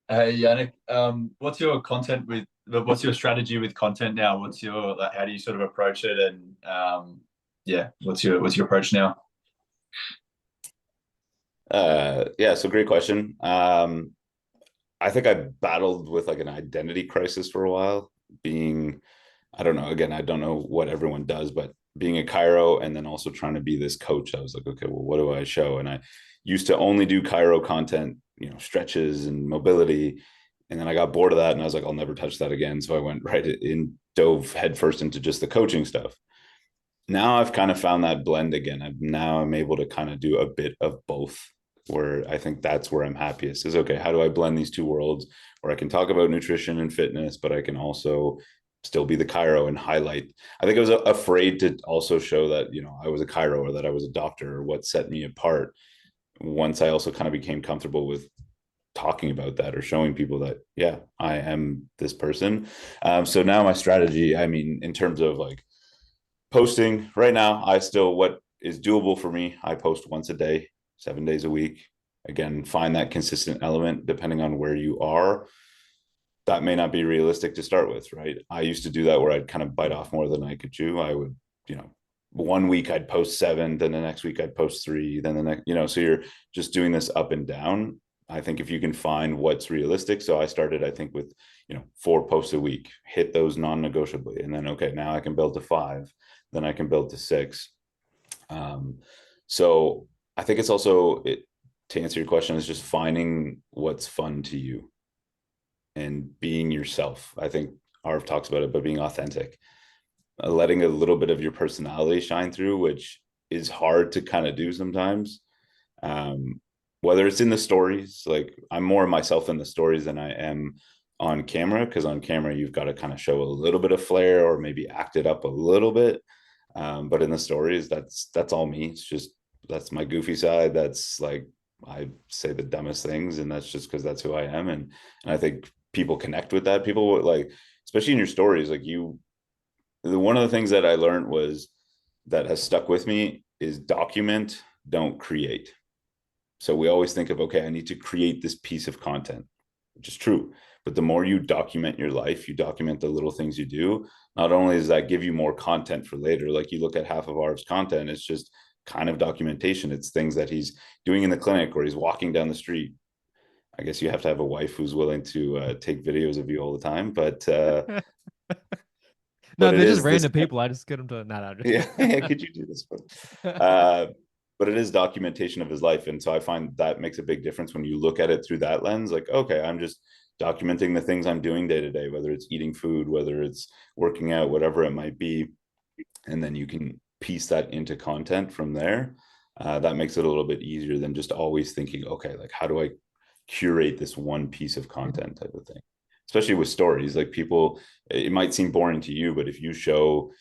Hey Yannick, what's your strategy with content now? How do you sort of approach it? And what's your approach now? So great question. I think I battled with like an identity crisis for a while, I don't know, again, I don't know what everyone does, but being a Chiro and then also trying to be this coach, I was like, okay, well, what do I show? And I used to only do Chiro content, stretches and mobility. And then I got bored of that and I was like, I'll never touch that again. So I went dove headfirst into just the coaching stuff. Now I've kind of found that blend again. I'm able to kind of do a bit of both, where I think that's where I'm happiest is, okay, how do I blend these two worlds where I can talk about nutrition and fitness, but I can also still be the Chiro and highlight. I think I was afraid to also show that, I was a Chiro or that I was a doctor, or what set me apart. Once I also kind of became comfortable with talking about that or showing people that, yeah, I am this person. So now my strategy, I mean, in terms of like posting right now, what is doable for me, I post once a day, 7 days a week. Again, find that consistent element depending on where you are. That may not be realistic to start with, right? I used to do that where I'd kind of bite off more than I could chew. I would, 1 week I'd post 7, then the next week I'd post 3, then the next, so you're just doing this up and down. I think if you can find what's realistic. So I started, I think, with, 4 posts a week, hit those non-negotiably. And then, okay, now I can build to 5, then I can build to 6. So I think it's also, to answer your question, is just finding what's fun to you and being yourself. I think Arv talks about it, but being authentic, letting a little bit of your personality shine through, which is hard to kind of do sometimes. Whether it's in the stories, like I'm more myself in the stories than I am on camera, because on camera you've got to kind of show a little bit of flair or maybe act it up a little bit. But in the stories, that's all me. It's just, that's my goofy side. That's like, I say the dumbest things, and that's just because that's who I am. And I think people connect with that. People like, especially in your stories, like one of the things that I learned that has stuck with me is document, don't create. So we always think of, okay, I need to create this piece of content, which is true. But the more you document your life, you document the little things you do, not only does that give you more content for later, like you look at half of Arv's content, it's just kind of documentation. It's things that he's doing in the clinic or he's walking down the street. I guess you have to have a wife who's willing to take videos of you all the time, but no, they're just random people. I just get them to yeah, could you do this? But it is documentation of his life. And so I find that makes a big difference when you look at it through that lens. Like, okay, I'm just documenting the things I'm doing day to day, whether it's eating food, whether it's working out, whatever it might be. And then you can piece that into content from there. That makes it a little bit easier than just always thinking, okay, like how do I curate this one piece of content type of thing. especially with stories, like people, it might seem boring to you, but if you show,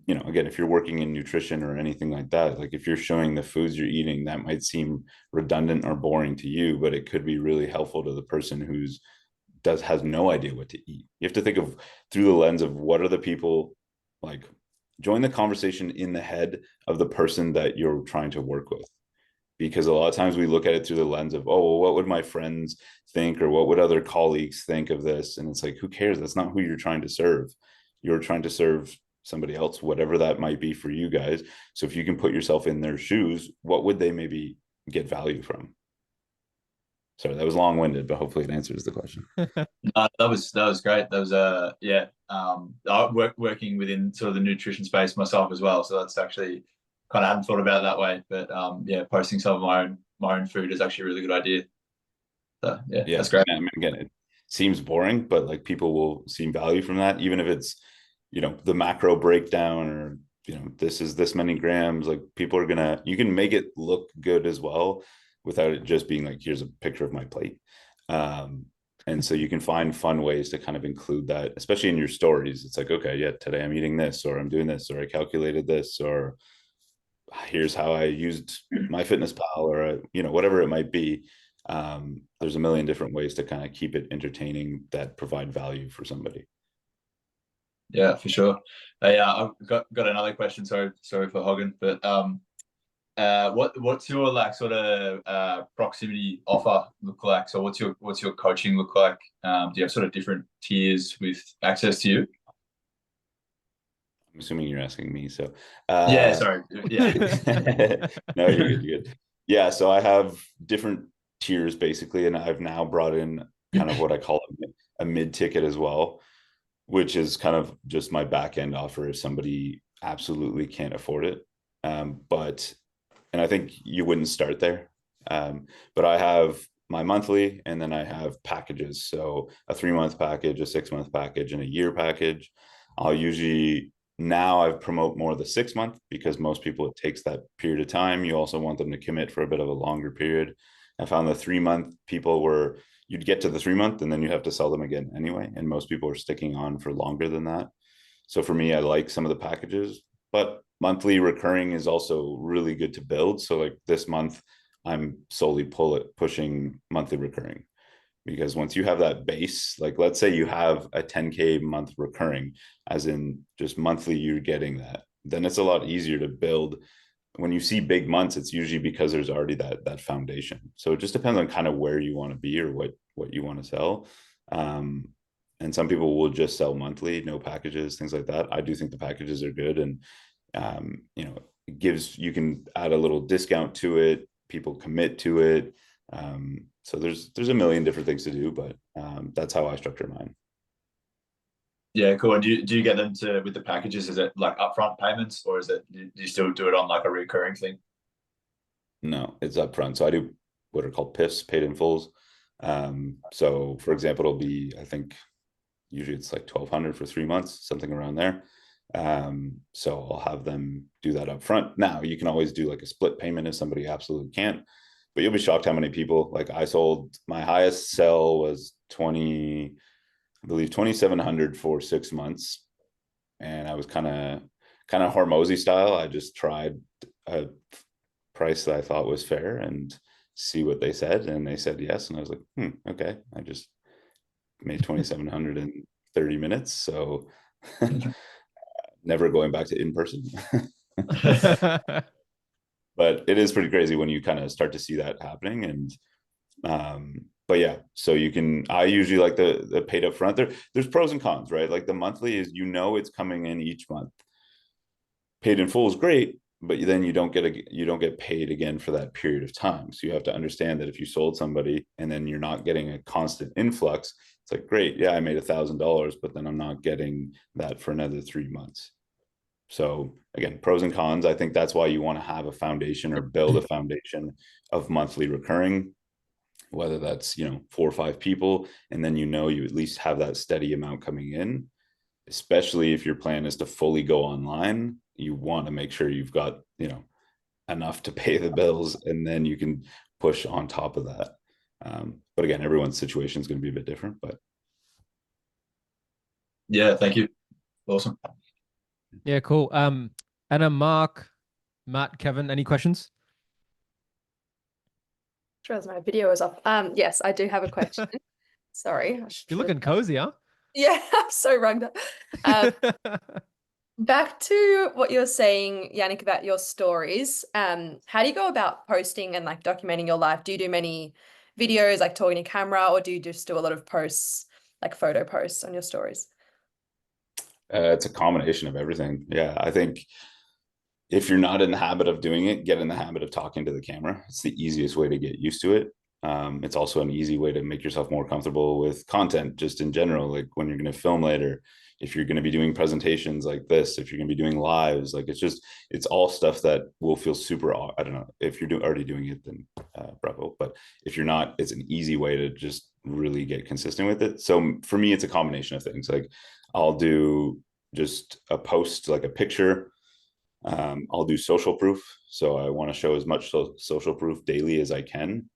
you know, again, if you're working in nutrition or anything like that, like if you're showing the foods you're eating, that might seem redundant or boring to you, but it could be really helpful to the person who's has no idea what to eat. You have to think of through the lens of what are the people like, join the conversation in the head of the person that you're trying to work with. Because a lot of times we look at it through the lens of, oh, well, what would my friends think, or what would other colleagues think of this? And it's like, who cares? That's not who you're trying to serve. You're trying to serve somebody else, whatever that might be for you guys. So if you can put yourself in their shoes, what would they maybe get value from? Sorry, that was long-winded, but hopefully it answers the question. That was great. That was working within sort of the nutrition space myself as well. So that's actually kind of hadn't thought about it that way. But yeah, posting some of my own food is actually a really good idea. So yeah, that's great. I mean, again, it seems boring, but like people will see value from that, even if it's, you know, the macro breakdown, or, you know, this is this many grams. Like people are gonna, you can make it look good as well, without it just being like, here's a picture of my plate. And so you can find fun ways to kind of include that, especially in your stories. It's like, okay, yeah, today I'm eating this, or I'm doing this, or I calculated this, or here's how I used my fitness pal, or, you know, whatever it might be. There's a million different ways to kind of keep it entertaining that provide value for somebody. Yeah, for sure. I've got another question. Sorry for hogging, but what's your like sort of proximity offer look like? So what's your coaching look like? Do you have sort of different tiers with access to you? I'm assuming you're asking me. So yeah, sorry. Yeah. No, you're good. Yeah, so I have different tiers basically, and I've now brought in kind of what I call a mid ticket as well, which is kind of just my back end offer if somebody absolutely can't afford it. And I think you wouldn't start there. But I have my monthly, and then I have packages. So a 3-month package, a 6-month package, and a year package. I'll usually, now I promote more the 6-month, because most people, it takes that period of time. You also want them to commit for a bit of a longer period. I found the 3-month people were, you'd get to the 3-month and then you have to sell them again anyway. And most people are sticking on for longer than that. So for me, I like some of the packages, but monthly recurring is also really good to build. So like this month, I'm solely pushing monthly recurring, because once you have that base, like let's say you have a 10K month recurring, as in just monthly, you're getting that, then it's a lot easier to build. When you see big months, it's usually because there's already that foundation. So it just depends on kind of where you want to be, or what you want to sell. And some people will just sell monthly, no packages, things like that. I do think the packages are good, and you know, it gives, you can add a little discount to it, people commit to it. So there's a million different things to do, but that's how I structure mine. Yeah, cool. And do you get them to, with the packages, is it like upfront payments, or is it, do you still do it on like a recurring thing? No, it's upfront. So I do what are called PIFs, paid in fulls. So for example, it'll be, I think usually it's like 1,200 for 3 months, something around there. So I'll have them do that up front. Now you can always do like a split payment if somebody absolutely can't, but you'll be shocked how many people, like I sold, my highest sell was 2,700 for 6 months. And I was kind of Hormozy style. I just tried a price that I thought was fair and see what they said. And they said yes. And I was like, okay. I just made 2,700 in 30 minutes. So never going back to in person. But it is pretty crazy when you kind of start to see that happening. And but yeah, so you can, I usually like the paid up front. There's pros and cons, right? Like the monthly is, you know, it's coming in each month. Paid in full is great, but then you don't get paid again for that period of time. So you have to understand that if you sold somebody and then you're not getting a constant influx, it's like, great, yeah, I made $1,000, but then I'm not getting that for another 3 months. So again, pros and cons. I think that's why you want to have a foundation, or build a foundation of monthly recurring, whether that's, you know, 4 or 5 people, and then, you know, you at least have that steady amount coming in. Especially if your plan is to fully go online, you want to make sure you've got, you know, enough to pay the bills, and then you can push on top of that. But again, everyone's situation is going to be a bit different, but Yeah, thank you. Awesome. Yeah, cool. Anna, Mark, Matt, Kevin, any questions? Realize my video is off. Yes, I do have a question. Sorry. You're looking cozy, huh? Yeah, I'm so rung up. Back to what you were saying, Yannick, about your stories. How do you go about posting and like documenting your life? Do you do many videos, like talking to camera, or do you just do a lot of posts, like photo posts on your stories? It's a combination of everything. Yeah, I think if you're not in the habit of doing it, get in the habit of talking to the camera. It's the easiest way to get used to it. It's also an easy way to make yourself more comfortable with content just in general. Like when you're going to film later, if you're going to be doing presentations like this, if you're going to be doing lives, like it's all stuff that will feel super, I don't know, if you're already doing it, then bravo. But if you're not, it's an easy way to just really get consistent with it. So for me, it's a combination of things. Like I'll do just a post, like a picture. I'll do social proof. So I want to show as much social proof daily as I can.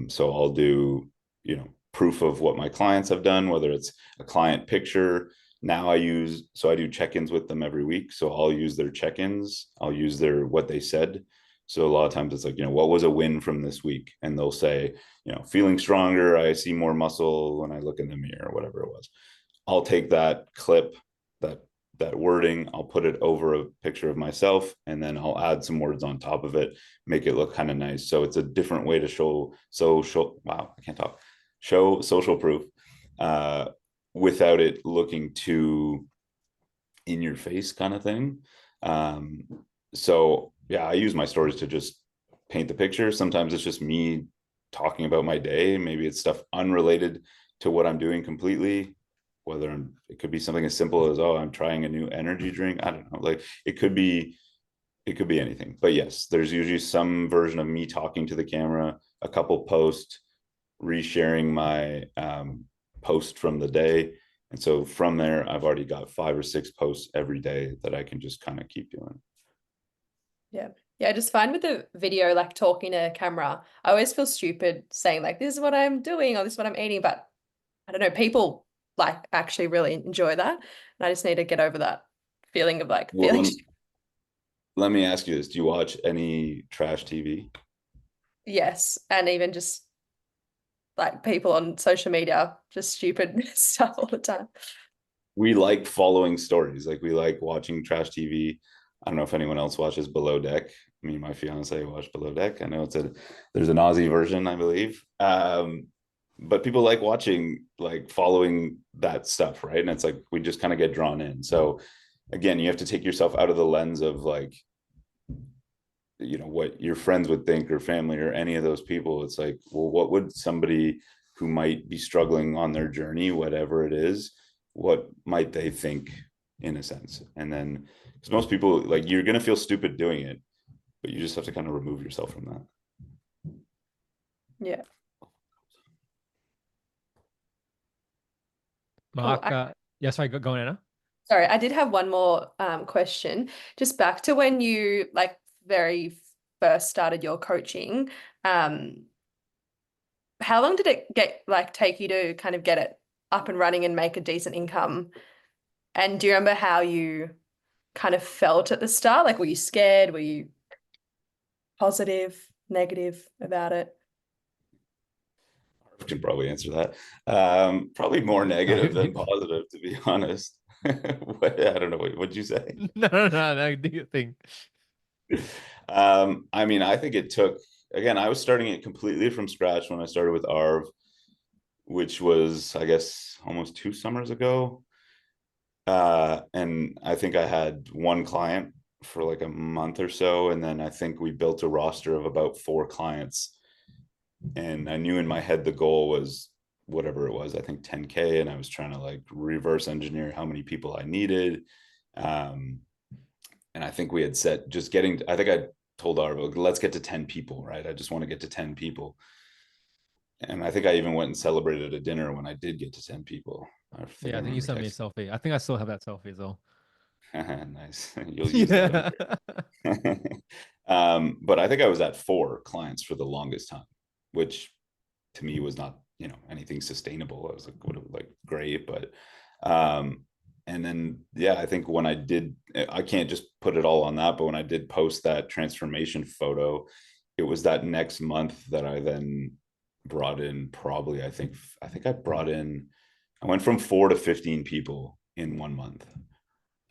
So I'll do, proof of what my clients have done, whether it's a client picture. Now I do check-ins with them every week. So I'll use their check-ins. I'll use what they said. So a lot of times it's like, what was a win from this week? And they'll say, feeling stronger. I see more muscle when I look in the mirror, or whatever it was. I'll take that clip, that wording, I'll put it over a picture of myself, and then I'll add some words on top of it, make it look kind of nice. So it's a different way to show social, wow, I can't talk, show social proof without it looking too in your face kind of thing. So yeah, I use my stories to just paint the picture. Sometimes it's just me talking about my day. Maybe it's stuff unrelated to what I'm doing completely. It could be something as simple as, I'm trying a new energy drink. I don't know. Like it could be anything. But yes, there's usually some version of me talking to the camera, a couple posts, resharing my post from the day. And so from there, I've already got 5 or 6 posts every day that I can just kind of keep doing. Yeah. Yeah, I just find with the video, like talking to camera, I always feel stupid saying like, this is what I'm doing or this is what I'm eating. But I don't know, people like actually really enjoy that. And I just need to get over that feeling of like feeling. Let me ask you this. Do you watch any trash TV? Yes. And even just like people on social media, just stupid stuff all the time. We like following stories. Like we like watching trash TV. I don't know if anyone else watches Below Deck. Me and my fiance watch Below Deck. I know there's an Aussie version, I believe. But people like watching, like following that stuff, right? And it's like we just kind of get drawn in. So again, you have to take yourself out of the lens of like, what your friends would think or family or any of those people. It's like, well, what would somebody who might be struggling on their journey, whatever it is, what might they think in a sense? And then because most people, like, you're going to feel stupid doing it, but you just have to kind of remove yourself from that. Yeah. Mark, yeah, sorry, go on, Anna. Sorry, I did have one more question. Just back to when you like very first started your coaching, how long did it take you to kind of get it up and running and make a decent income? And do you remember how you kind of felt at the start? Like, were you scared? Were you positive, negative about it? I can probably answer that. Probably more negative than positive, to be honest. I don't know. What'd you say? No, do you think? I mean, I think it took, again, I was starting it completely from scratch when I started with ARV, which was, I guess, almost 2 summers ago. And I think I had 1 client for like a month or so. And then I think we built a roster of about 4 clients. And I knew in my head the goal was whatever it was, I think 10K. And I was trying to like reverse engineer how many people I needed. And I think we had set I think I told Arvo, let's get to 10 people, right? I just want to get to 10 people. And I think I even went and celebrated a dinner when I did get to 10 people. Yeah, I think you sent me a selfie. I think I still have that selfie as well. Nice. You'll use that. But I think I was at 4 clients for the longest time, which to me was not, anything sustainable. I was like, great. But And then, yeah, I think when I can't just put it all on that, but when I did post that transformation photo, it was that next month that I then brought in probably, I think I went from 4 to 15 people in 1 month.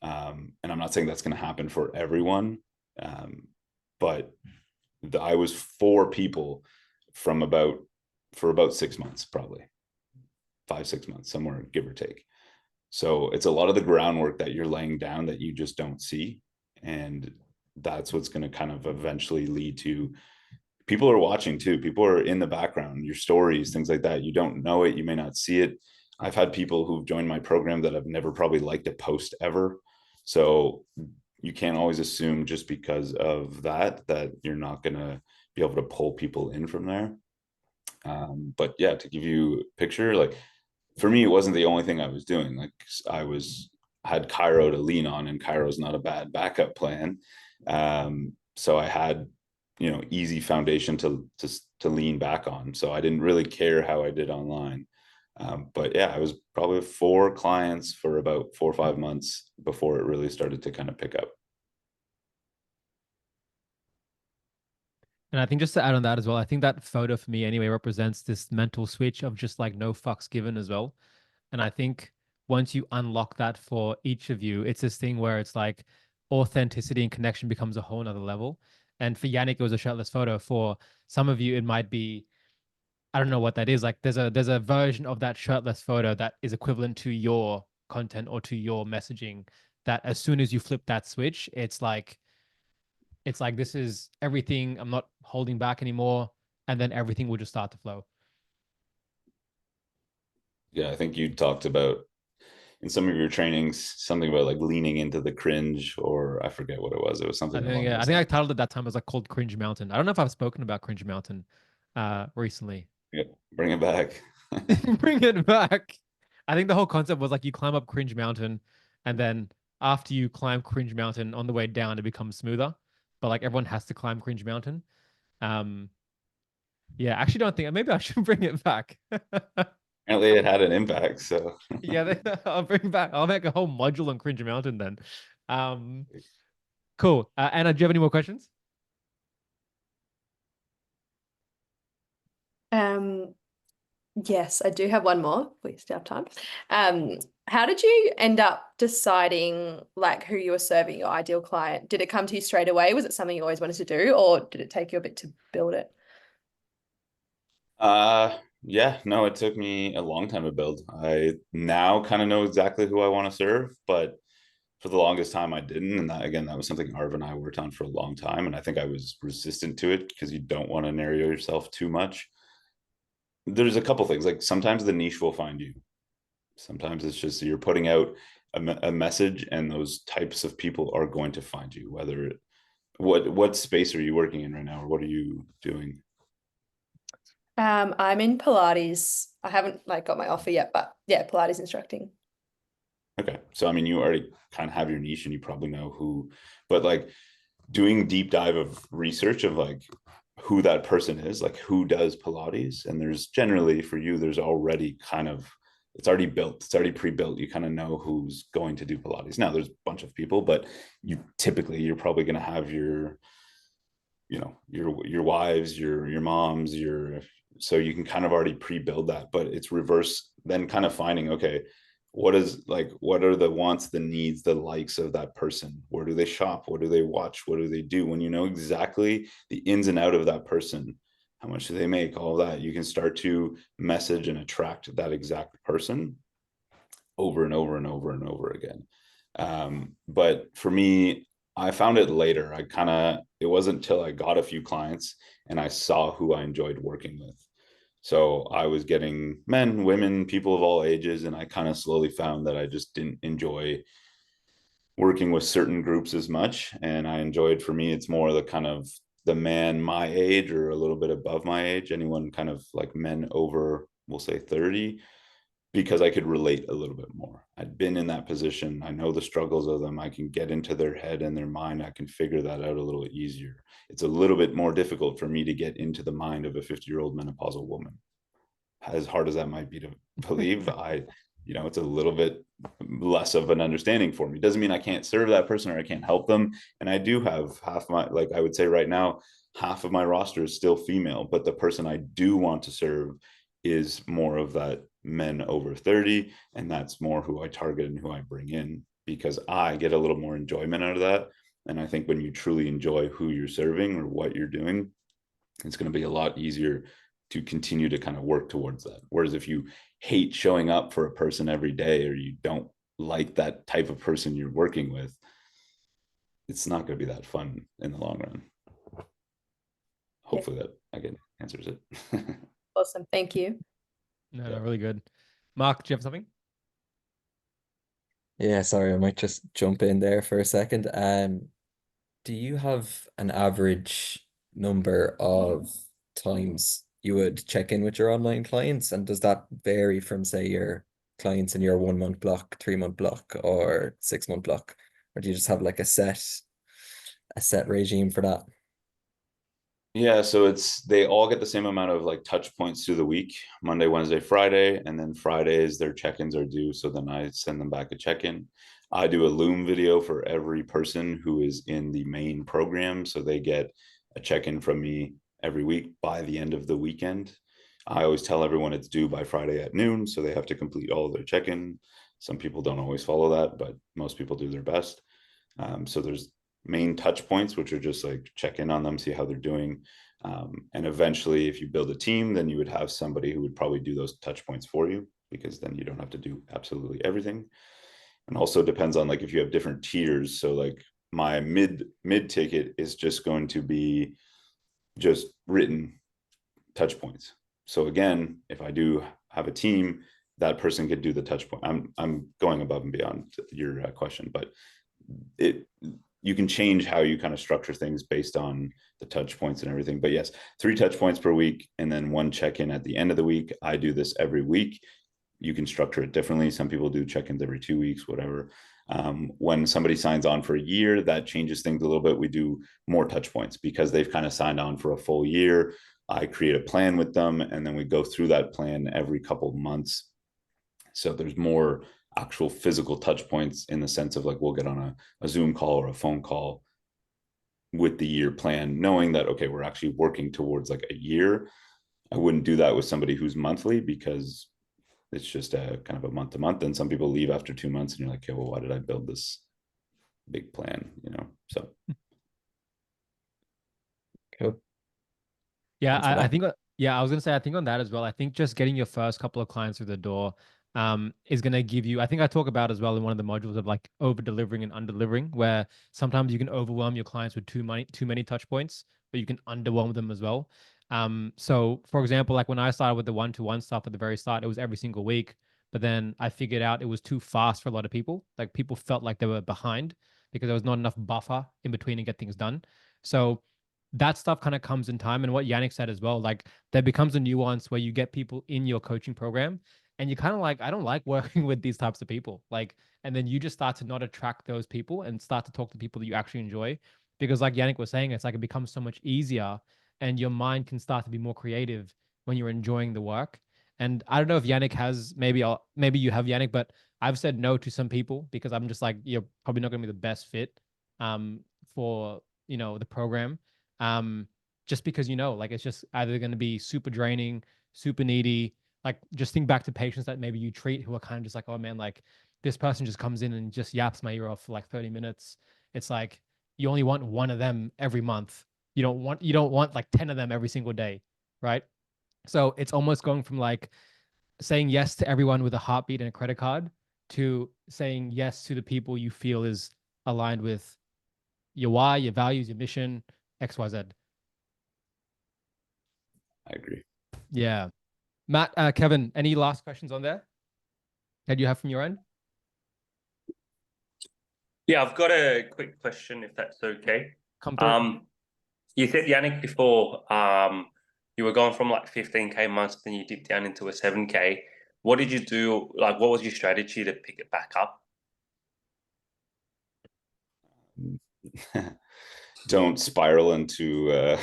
And I'm not saying that's going to happen for everyone. But I was 4 people for about 6 months, probably 5-6 months, somewhere, give or take. So it's a lot of the groundwork that you're laying down that you just don't see. And that's what's going to kind of eventually lead to people are watching too. People are in the background, your stories, things like that. You don't know it. You may not see it. I've had people who've joined my program that have never probably liked a post ever. So you can't always assume just because of that you're not going to be able to pull people in from there. But yeah, to give you a picture, like for me, it wasn't the only thing I was doing. Like had Chiro to lean on, and Chiro's not a bad backup plan. So I had, easy foundation to lean back on. So I didn't really care how I did online. But yeah, I was probably 4 clients for about 4 or 5 months before it really started to kind of pick up. And I think just to add on that as well, I think that photo for me anyway represents this mental switch of just like no fucks given as well. And I think once you unlock that for each of you, it's this thing where it's like authenticity and connection becomes a whole nother level. And for Yannick, it was a shirtless photo. For some of you, it might be, I don't know what that is. Like there's a version of that shirtless photo that is equivalent to your content or to your messaging, that as soon as you flip that switch, it's like this is everything. I'm not holding back anymore. And then everything will just start to flow. Yeah, I think you talked about in some of your trainings something about like leaning into the cringe, or I forget what it was. It was something along those I think I titled it that time as like called Cringe Mountain. I don't know if I've spoken about Cringe Mountain recently. Yeah, bring it back. Bring it back. I think the whole concept was like you climb up Cringe Mountain, and then after you climb Cringe Mountain, on the way down it becomes smoother. But like everyone has to climb Cringe Mountain. Yeah, I actually don't think maybe I should bring it back. Apparently it had an impact. So Yeah, I'll bring back. I'll make a whole module on Cringe Mountain then. Cool. Anna, do you have any more questions? Yes, I do have one more. We still have time. How did you end up deciding like who you were serving, your ideal client? Did it come to you straight away? Was it something you always wanted to do, or did it take you a bit to build it? Yeah, no, it took me a long time to build. I now kind of know exactly who I want to serve, but for the longest time I didn't. And that was something Arv and I worked on for a long time. And I think I was resistant to it because you don't want to narrow yourself too much. There's a couple things, like sometimes the niche will find you. Sometimes it's just you're putting out a message, and those types of people are going to find you. What space are you working in right now, or what are you doing? I'm in Pilates. I haven't like got my offer yet, but yeah, Pilates instructing. Okay. So, I mean, you already kind of have your niche and you probably know who, but like doing deep dive of research of like who that person is, like who does Pilates. And there's generally for you, there's already it's already built. It's already pre-built. You kind of know who's going to do Pilates. Now there's a bunch of people, but you're probably going to have your wives, your moms, so you can kind of already pre-build that. But it's reverse then kind of finding, okay, what are the wants, the needs, the likes of that person? Where do they shop? What do they watch? What do they do? When you know exactly the ins and out of that person, how much do they make, all that, you can start to message and attract that exact person over and over and over and over again. But for me, I found it later. It wasn't until I got a few clients and I saw who I enjoyed working with. So I was getting men, women, people of all ages, and I kind of slowly found that I just didn't enjoy working with certain groups as much. And for me, it's more the kind of the man my age or a little bit above my age, anyone kind of like men over, we'll say 30, because I could relate a little bit more. I'd been in that position. I know the struggles of them. I can get into their head and their mind. I can figure that out a little bit easier. It's a little bit more difficult for me to get into the mind of a 50-year-old menopausal woman. As hard as that might be to believe, you know, it's a little bit less of an understanding for me. Doesn't mean I can't serve that person or I can't help them. And I do have half my, like I would say right now, half of my roster is still female, but the person I do want to serve is more of that men over 30. And that's more who I target and who I bring in, because I get a little more enjoyment out of that. And I think when you truly enjoy who you're serving or what you're doing, it's going to be a lot easier to continue to kind of work towards that. Whereas if you hate showing up for a person every day, or you don't like that type of person you're working with, it's not going to be that fun in the long run. Hopefully that again answers it. Awesome. Thank you. No, really good. Mark, do you have something? Yeah, sorry, I might just jump in there for a second. Do you have an average number of times you would check in with your online clients? And does that vary from, say, your clients in your 1 month block, 3 month block, or 6 month block? Or do you just have like a set regime for that? Yeah, so they all get the same amount of like touch points through the week, Monday, Wednesday, Friday, and then Fridays their check-ins are due. So then I send them back a check-in. I do a Loom video for every person who is in the main program. So they get a check-in from me every week by the end of the weekend. I always tell everyone it's due by Friday at noon. So they have to complete all of their check-in. Some people don't always follow that, but most people do their best. So there's main touch points, which are just like check in on them, see how they're doing. And eventually, if you build a team, then you would have somebody who would probably do those touch points for you, because then you don't have to do absolutely everything. And also depends on like if you have different tiers. So like my mid ticket is just going to be just written touch points. So again, if I do have a team, that person could do the touch point. I'm going above and beyond your question, but you can change how you kind of structure things based on the touch points and everything. But yes, 3 touch points per week and then 1 check-in at the end of the week. I do this every week. You can structure it differently. Some people do check-ins every 2 weeks, whatever. When somebody signs on for a year, that changes things a little bit. We do more touch points because they've kind of signed on for a full year. I create a plan with them, and then we go through that plan every couple of months. So there's more actual physical touch points in the sense of like we'll get on a Zoom call or a phone call with the year plan, knowing that, okay, we're actually working towards like a year. I wouldn't do that with somebody who's monthly, because it's just a kind of a month to month. And some people leave after 2 months and you're like, okay, well, why did I build this big plan? You know, so. Cool. Yeah, Thanks for I that. think, I was gonna say, I think on that as well, I think just getting your first couple of clients through the door is gonna give you, I think I talk about as well in one of the modules of like over delivering and under delivering, where sometimes you can overwhelm your clients with too many touch points, but you can underwhelm them as well. So for example, like when I started with the one-to-one stuff at the very start, it was every single week, but then I figured out it was too fast for a lot of people. Like people felt like they were behind because there was not enough buffer in between to get things done. So that stuff kind of comes in time. And what Yannick said as well, like there becomes a nuance where you get people in your coaching program and you kind of like, I don't like working with these types of people. Like, and then you just start to not attract those people and start to talk to people that you actually enjoy. Because like Yannick was saying, it's like it becomes so much easier and your mind can start to be more creative when you're enjoying the work. And I don't know if Yannick has, maybe you have Yannick, but I've said no to some people because I'm just like, you're probably not going to be the best fit for, the program. Just because, like it's just either going to be super draining, super needy. Like just think back to patients that maybe you treat who are kind of just like, oh man, like this person just comes in and just yaps my ear off for like 30 minutes. It's like you only want one of them every month. You don't want like 10 of them every single day, right? So it's almost going from like saying yes to everyone with a heartbeat and a credit card to saying yes to the people you feel is aligned with your why, your values, your mission, XYZ. I agree. Yeah. Matt, Kevin, any last questions on there that you have from your end? Yeah, I've got a quick question, if that's okay. Come through. You said, Yannick, before you were going from like 15K months, then you dipped down into a 7K. What did you do? Like, what was your strategy to pick it back up? Don't spiral into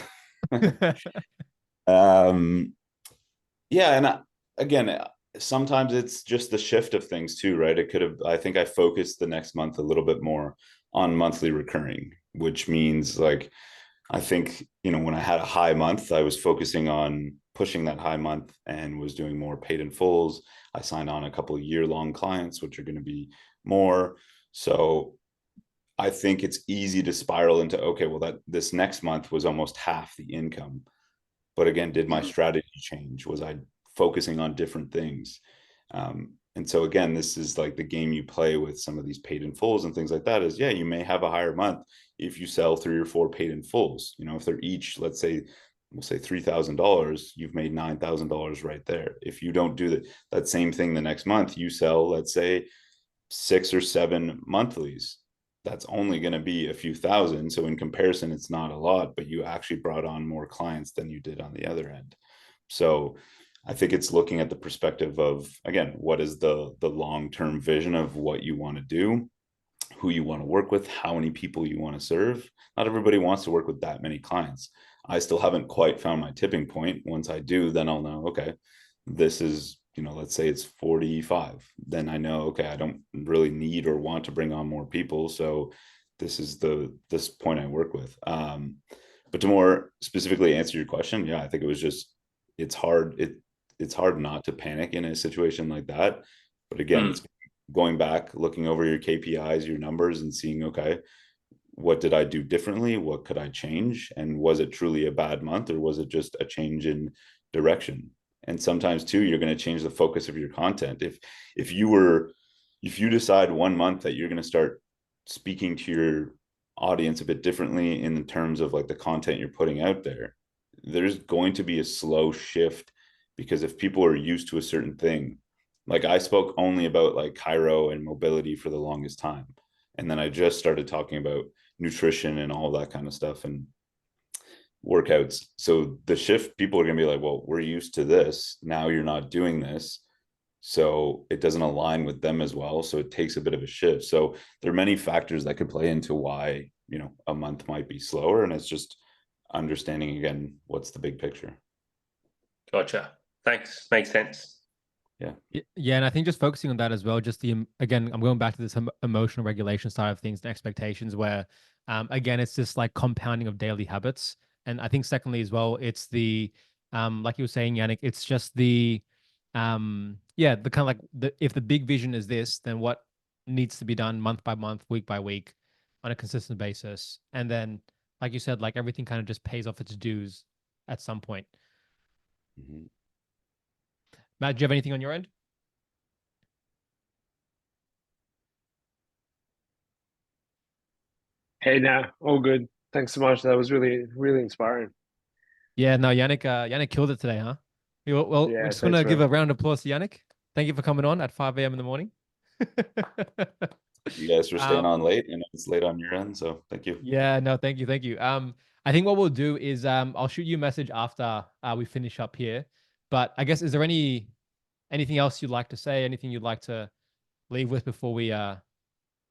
yeah, and again, sometimes it's just the shift of things too, right? It could have, I think I focused the next month a little bit more on monthly recurring, which means like, I think, you know, when I had a high month, I was focusing on pushing that high month and was doing more paid in fulls. I signed on a couple of year-long clients, which are going to be more. So I think it's easy to spiral into, okay, well, that this next month was almost half the income. But again, did my strategy change? Was I focusing on different things? And so again, this is like the game you play with some of these paid in fulls and things like that is, yeah, you may have a higher month if you sell 3 or 4 paid in fulls. You know, if they're each, let's say, we'll say $3,000, you've made $9,000 right there. If you don't do that same thing the next month, you sell, let's say, 6 or 7 monthlies. That's only going to be a few thousand. So in comparison, it's not a lot, but you actually brought on more clients than you did on the other end. So I think it's looking at the perspective of, again, what is the long-term vision of what you want to do, who you want to work with, how many people you want to serve. Not everybody wants to work with that many clients. I still haven't quite found my tipping point. Once I do, then I'll know, okay, this is, you know, let's say it's 45. Then I know, okay, I don't really need or want to bring on more people. So this is this point I work with. But to more specifically answer your question, yeah, I think it was just, it's hard. It's hard not to panic in a situation like that. But again, it's going back, looking over your KPIs, your numbers, and seeing, okay, what did I do differently? What could I change? And was it truly a bad month, or was it just a change in direction? And sometimes too, you're going to change the focus of your content. If you decide one month that you're going to start speaking to your audience a bit differently in terms of like the content you're putting out there, there's going to be a slow shift, because if people are used to a certain thing, like I spoke only about like Chiro and mobility for the longest time. And then I just started talking about nutrition and all that kind of stuff and workouts. So the shift, people are going to be like, well, we're used to this. Now you're not doing this. So it doesn't align with them as well. So it takes a bit of a shift. So there are many factors that could play into why, you know, a month might be slower. And it's just understanding, again, what's the big picture. Gotcha. Thanks. Makes sense. Yeah, and I think just focusing on that as well, just again, I'm going back to this emotional regulation side of things and expectations where, again, it's just like compounding of daily habits. And I think secondly as well, it's the, like you were saying, Yannick, it's just the, yeah, the kind of like if the big vision is this, then what needs to be done month by month, week by week on a consistent basis. And then, like you said, like everything kind of just pays off its dues at some point. Mm-hmm. Matt, do you have anything on your end? Hey, now all good. Thanks so much. That was really, really inspiring. Yeah, no, Yannick killed it today, huh? Well, Yeah, we're just thanks, gonna give man. a round of applause to Yannick. Thank you for coming on at 5 a.m. in the morning. You guys for staying on late, and it's late on your end, so thank you. Yeah, no, thank you. I think what we'll do is I'll shoot you a message after we finish up here. But I guess, is there anything else you'd like to say? Anything you'd like to leave with before we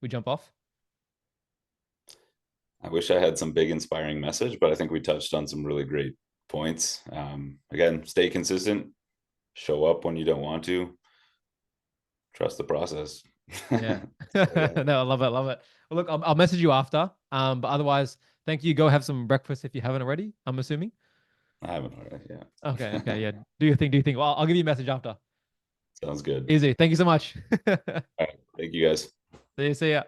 jump off? I wish I had some big inspiring message, but I think we touched on some really great points. Again, stay consistent, show up when you don't want to, trust the process. Yeah. No, I love it. Love it. Well, look, I'll message you after. But otherwise, thank you. Go have some breakfast if you haven't already, I'm assuming. I haven't already. Yeah. Okay. Yeah. Do your thing. Well, I'll give you a message after. Sounds good. Easy. Thank you so much. All right. Thank you guys. See ya.